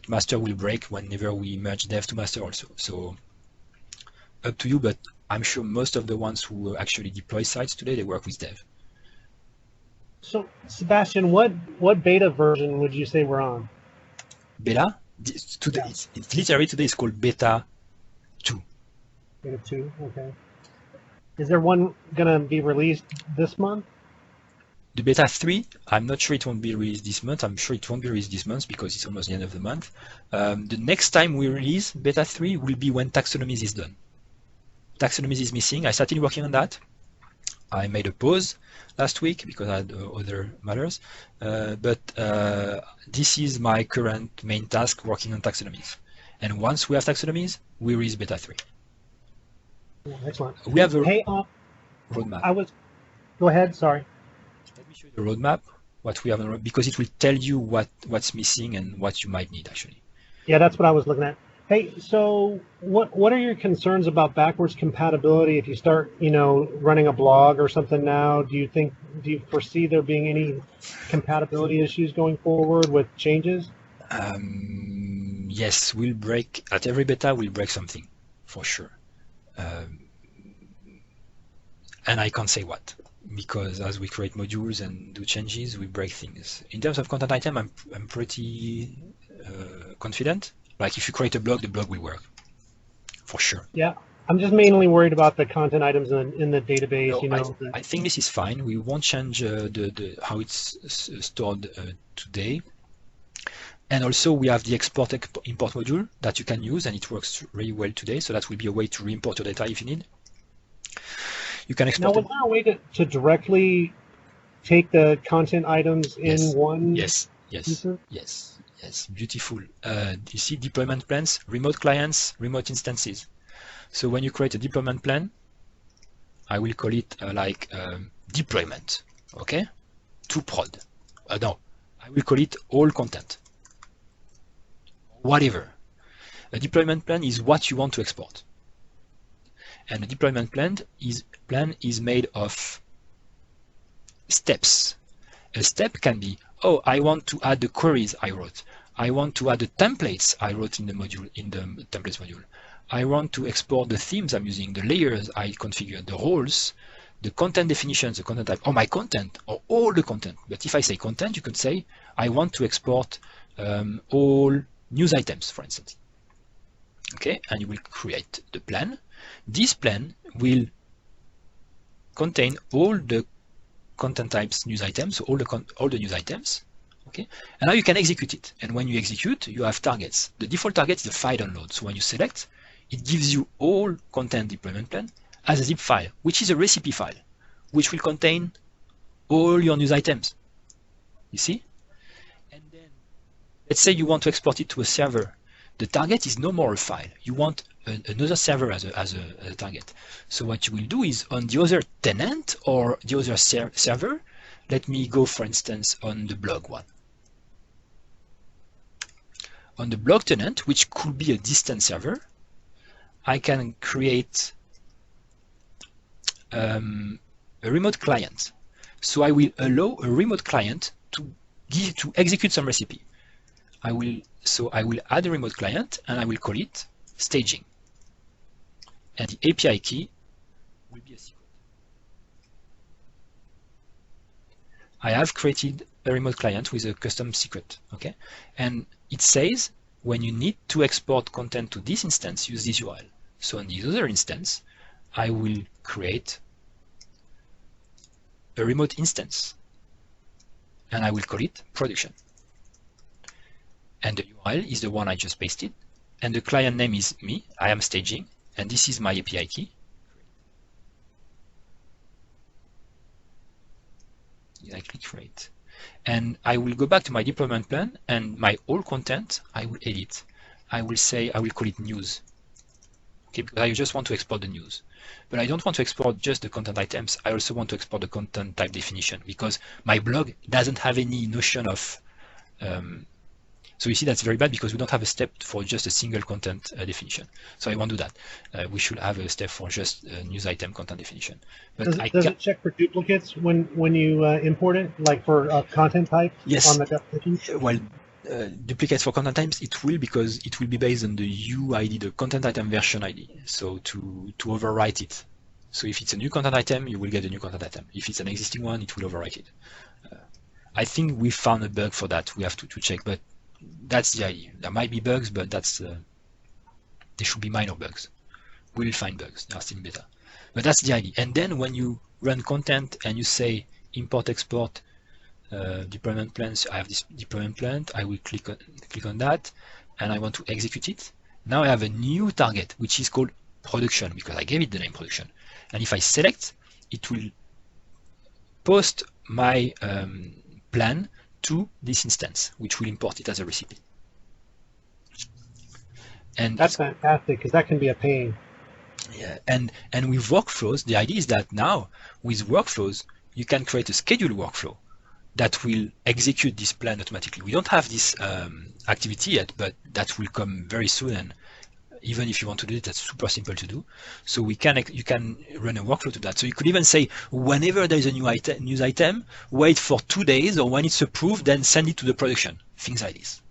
[SPEAKER 1] master will break whenever we merge dev to master also. So up to you, but I'm sure most of the ones who actually deploy sites today, they work with dev.
[SPEAKER 2] So, Sebastian, what beta version would you say we're on?
[SPEAKER 1] Beta? Today, yeah. It's literally today it's called beta 2.
[SPEAKER 2] Beta 2, okay. Is there one going to be released this month?
[SPEAKER 1] The beta 3, I'm not sure it won't be released this month. I'm sure it won't be released this month because it's almost the end of the month. The next time we release beta 3 will be when taxonomies is done. Taxonomies is missing. I started working on that. I made a pause last week because I had other matters, but this is my current main task, working on taxonomies. And once we have taxonomies, we release beta 3.
[SPEAKER 2] Excellent.
[SPEAKER 1] We have a
[SPEAKER 2] roadmap. Go ahead, sorry.
[SPEAKER 1] Let me show you the roadmap, what we have, because it will tell you what's missing and what you might need actually.
[SPEAKER 2] Yeah, that's what I was looking at. Hey, so what are your concerns about backwards compatibility if you start, running a blog or something now? Do you foresee there being any compatibility issues going forward with changes?
[SPEAKER 1] Yes, we'll break at every beta. We'll break something for sure, and I can't say what because as we create modules and do changes, we break things. In terms of content item, I'm pretty confident. Like if you create a blog, the blog will work for sure.
[SPEAKER 2] Yeah, I'm just mainly worried about the content items in the database.
[SPEAKER 1] No, I think this is fine. We won't change how it's stored today. And also we have the export-import module that you can use, and it works really well today. So that will be a way to re-import your data if you need. You can export.
[SPEAKER 2] Now, was there a way to directly take the content items in one?
[SPEAKER 1] Yes. Yes, beautiful. You see deployment plans, remote clients, remote instances. So when you create a deployment plan, I will call it deployment, okay? To prod. No, I will call it all content, whatever. A deployment plan is what you want to export. And a deployment plan is made of steps. A step can be, oh, I want to add the queries I wrote. I want to add the templates I wrote in the module, in the templates module. I want to export the themes I'm using, the layers I configured, the roles, the content definitions, the content type, or my content, or all the content. But if I say content, you could say, I want to export all news items, for instance. Okay, and you will create the plan. This plan will contain all the content types news items, so all the news items. Okay, and now you can execute it. And when you execute, you have targets. The default target is the file download. So when you select, it gives you all content deployment plan as a zip file, which is a recipe file, which will contain all your news items. You see? And then let's say you want to export it to a server. The target is no more a file. You want another server as a target. So what you will do is on the other tenant or the other server, let me go, for instance, on the blog one. On the blog tenant, which could be a distant server, I can create a remote client. So I will allow a remote client to execute some recipe. I will add a remote client and I will call it staging. And the API key will be a secret. I have created a remote client with a custom secret, okay? And it says when you need to export content to this instance, use this URL. So on the other instance, I will create a remote instance and I will call it production. And the URL is the one I just pasted. And the client name is me, I am staging, and this is my API key. I click create. And I will go back to my deployment plan and my all content, I will edit. I will call it news. Okay, because I just want to export the news. But I don't want to export just the content items. I also want to export the content type definition because my blog doesn't have any notion of so you see that's very bad because we don't have a step for just a single content definition. So I won't do that. We should have a step for just news item content definition. But
[SPEAKER 2] does it check for duplicates when you import it, like for content type?
[SPEAKER 1] Yes.
[SPEAKER 2] On the definition?
[SPEAKER 1] Well, duplicates for content types, it will, because it will be based on the UID, the content item version ID. So to overwrite it. So if it's a new content item, you will get a new content item. If it's an existing one, it will overwrite it. I think we found a bug for that. We have to check, but that's the idea. There might be bugs, but that's they should be minor bugs. We will find bugs. They are still in beta, but that's the idea. And then when you run content and you say import export deployment plans, I have this deployment plan. I will click on that, and I want to execute it. Now I have a new target which is called production because I gave it the name production. And if I select, it will post my plan to this instance, which will import it as a recipe. And
[SPEAKER 2] that's fantastic because that can be a pain.
[SPEAKER 1] Yeah, and with workflows, the idea is that now with workflows, you can create a scheduled workflow that will execute this plan automatically. We don't have this activity yet, but that will come very soon. And even if you want to do it, that's super simple to do. So you can run a workflow to that. So you could even say, whenever there is a news item, wait for 2 days, or when it's approved, then send it to the production. Things like this.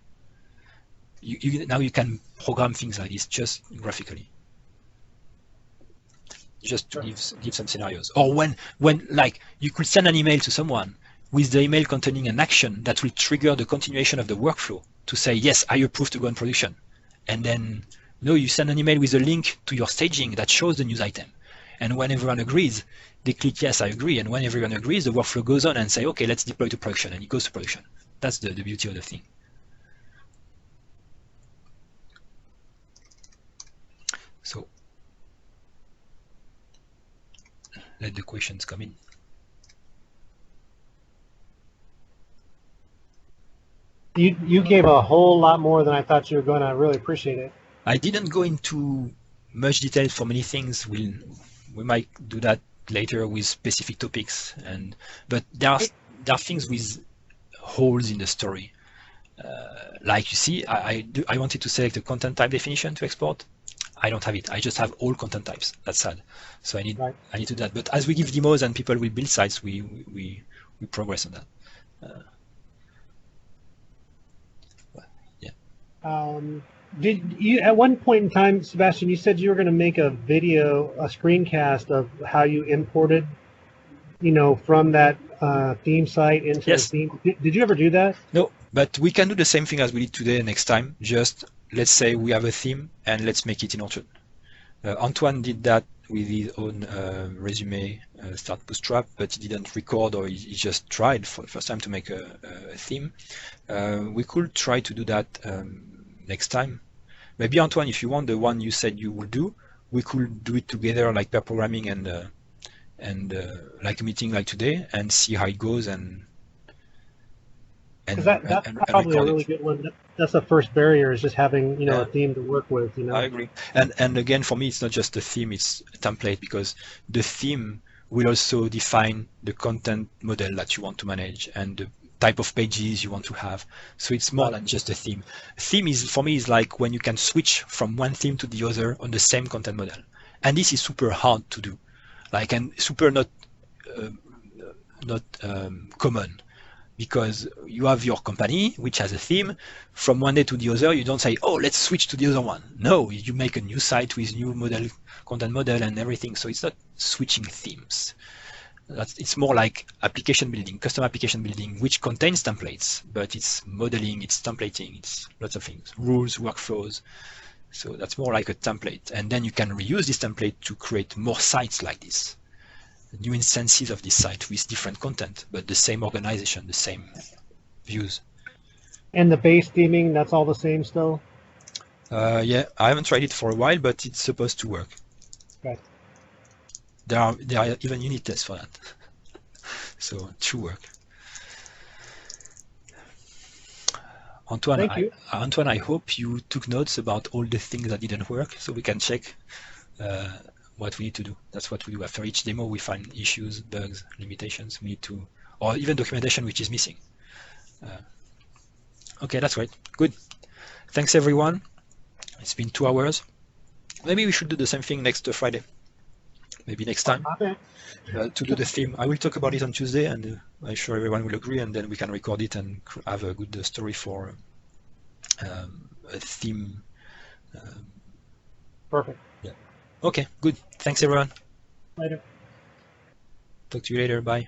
[SPEAKER 1] Now you can program things like this just graphically. Just to give some scenarios. Or when like you could send an email to someone with the email containing an action that will trigger the continuation of the workflow to say, yes, I approve to go in production. And then you send an email with a link to your staging that shows the news item. And when everyone agrees, they click, yes, I agree. And when everyone agrees, the workflow goes on and say, okay, let's deploy to production. And it goes to production. That's the beauty of the thing. So let the questions come in.
[SPEAKER 2] You gave a whole lot more than I thought you were going to. I really appreciate it.
[SPEAKER 1] I didn't go into much detail for many things. We might do that later with specific topics, but there are things with holes in the story. Like you see, I wanted to select a content type definition to export. I don't have it. I just have all content types. That's sad. So I need to do that. But as we give demos and people will build sites, we progress on that. Yeah.
[SPEAKER 2] Did you at one point in time, Sebastian? You said you were going to make a video, a screencast of how you imported, from that theme site into
[SPEAKER 1] Yes.
[SPEAKER 2] the theme. Did you ever do that?
[SPEAKER 1] No, but we can do the same thing as we did today next time. Just let's say we have a theme and let's make it in Orchard. Antoine did that with his own resume start bootstrap, but he didn't record, or he just tried for the first time to make a theme. We could try to do that next time. Maybe Antoine, if you want the one you said you would do, we could do it together, like pair programming and like a meeting like today, and see how it goes and
[SPEAKER 2] Because that's probably a really good one. That's the first barrier, is just having a theme to work with.
[SPEAKER 1] I agree. And again, for me, it's not just a theme; it's a template, because the theme will also define the content model that you want to manage and the type of pages you want to have. So it's more than just a theme. Theme is, for me, is like when you can switch from one theme to the other on the same content model, and this is super hard to do, like, and super not common. Because you have your company, which has a theme. From one day to the other, you don't say, oh, let's switch to the other one. No, you make a new site with new content model and everything. So it's not switching themes. It's more like application building, custom application building, which contains templates, but it's modeling, it's templating, it's lots of things, rules, workflows. So that's more like a template. And then you can reuse this template to create more sites like this. New instances of this site with different content, but the same organization, the same views.
[SPEAKER 2] And the base theming, that's all the same still?
[SPEAKER 1] Yeah, I haven't tried it for a while, but it's supposed to work.
[SPEAKER 2] Okay.
[SPEAKER 1] There are even unit tests for that. So it should work. Antoine,
[SPEAKER 2] Thank you.
[SPEAKER 1] Antoine, I hope you took notes about all the things that didn't work, so we can check what we need to do. That's what we do. After each demo, we find issues, bugs, limitations. We need to, or even documentation which is missing. Okay, that's great. Good. Thanks, everyone. It's been 2 hours. Maybe we should do the same thing next Friday. Maybe next time to do the theme. I will talk about it on Tuesday, and I'm sure everyone will agree, and then we can record it and have a good story for a theme.
[SPEAKER 2] Perfect.
[SPEAKER 1] Yeah. Okay, good. Thanks, everyone.
[SPEAKER 2] Later.
[SPEAKER 1] Talk to you later. Bye.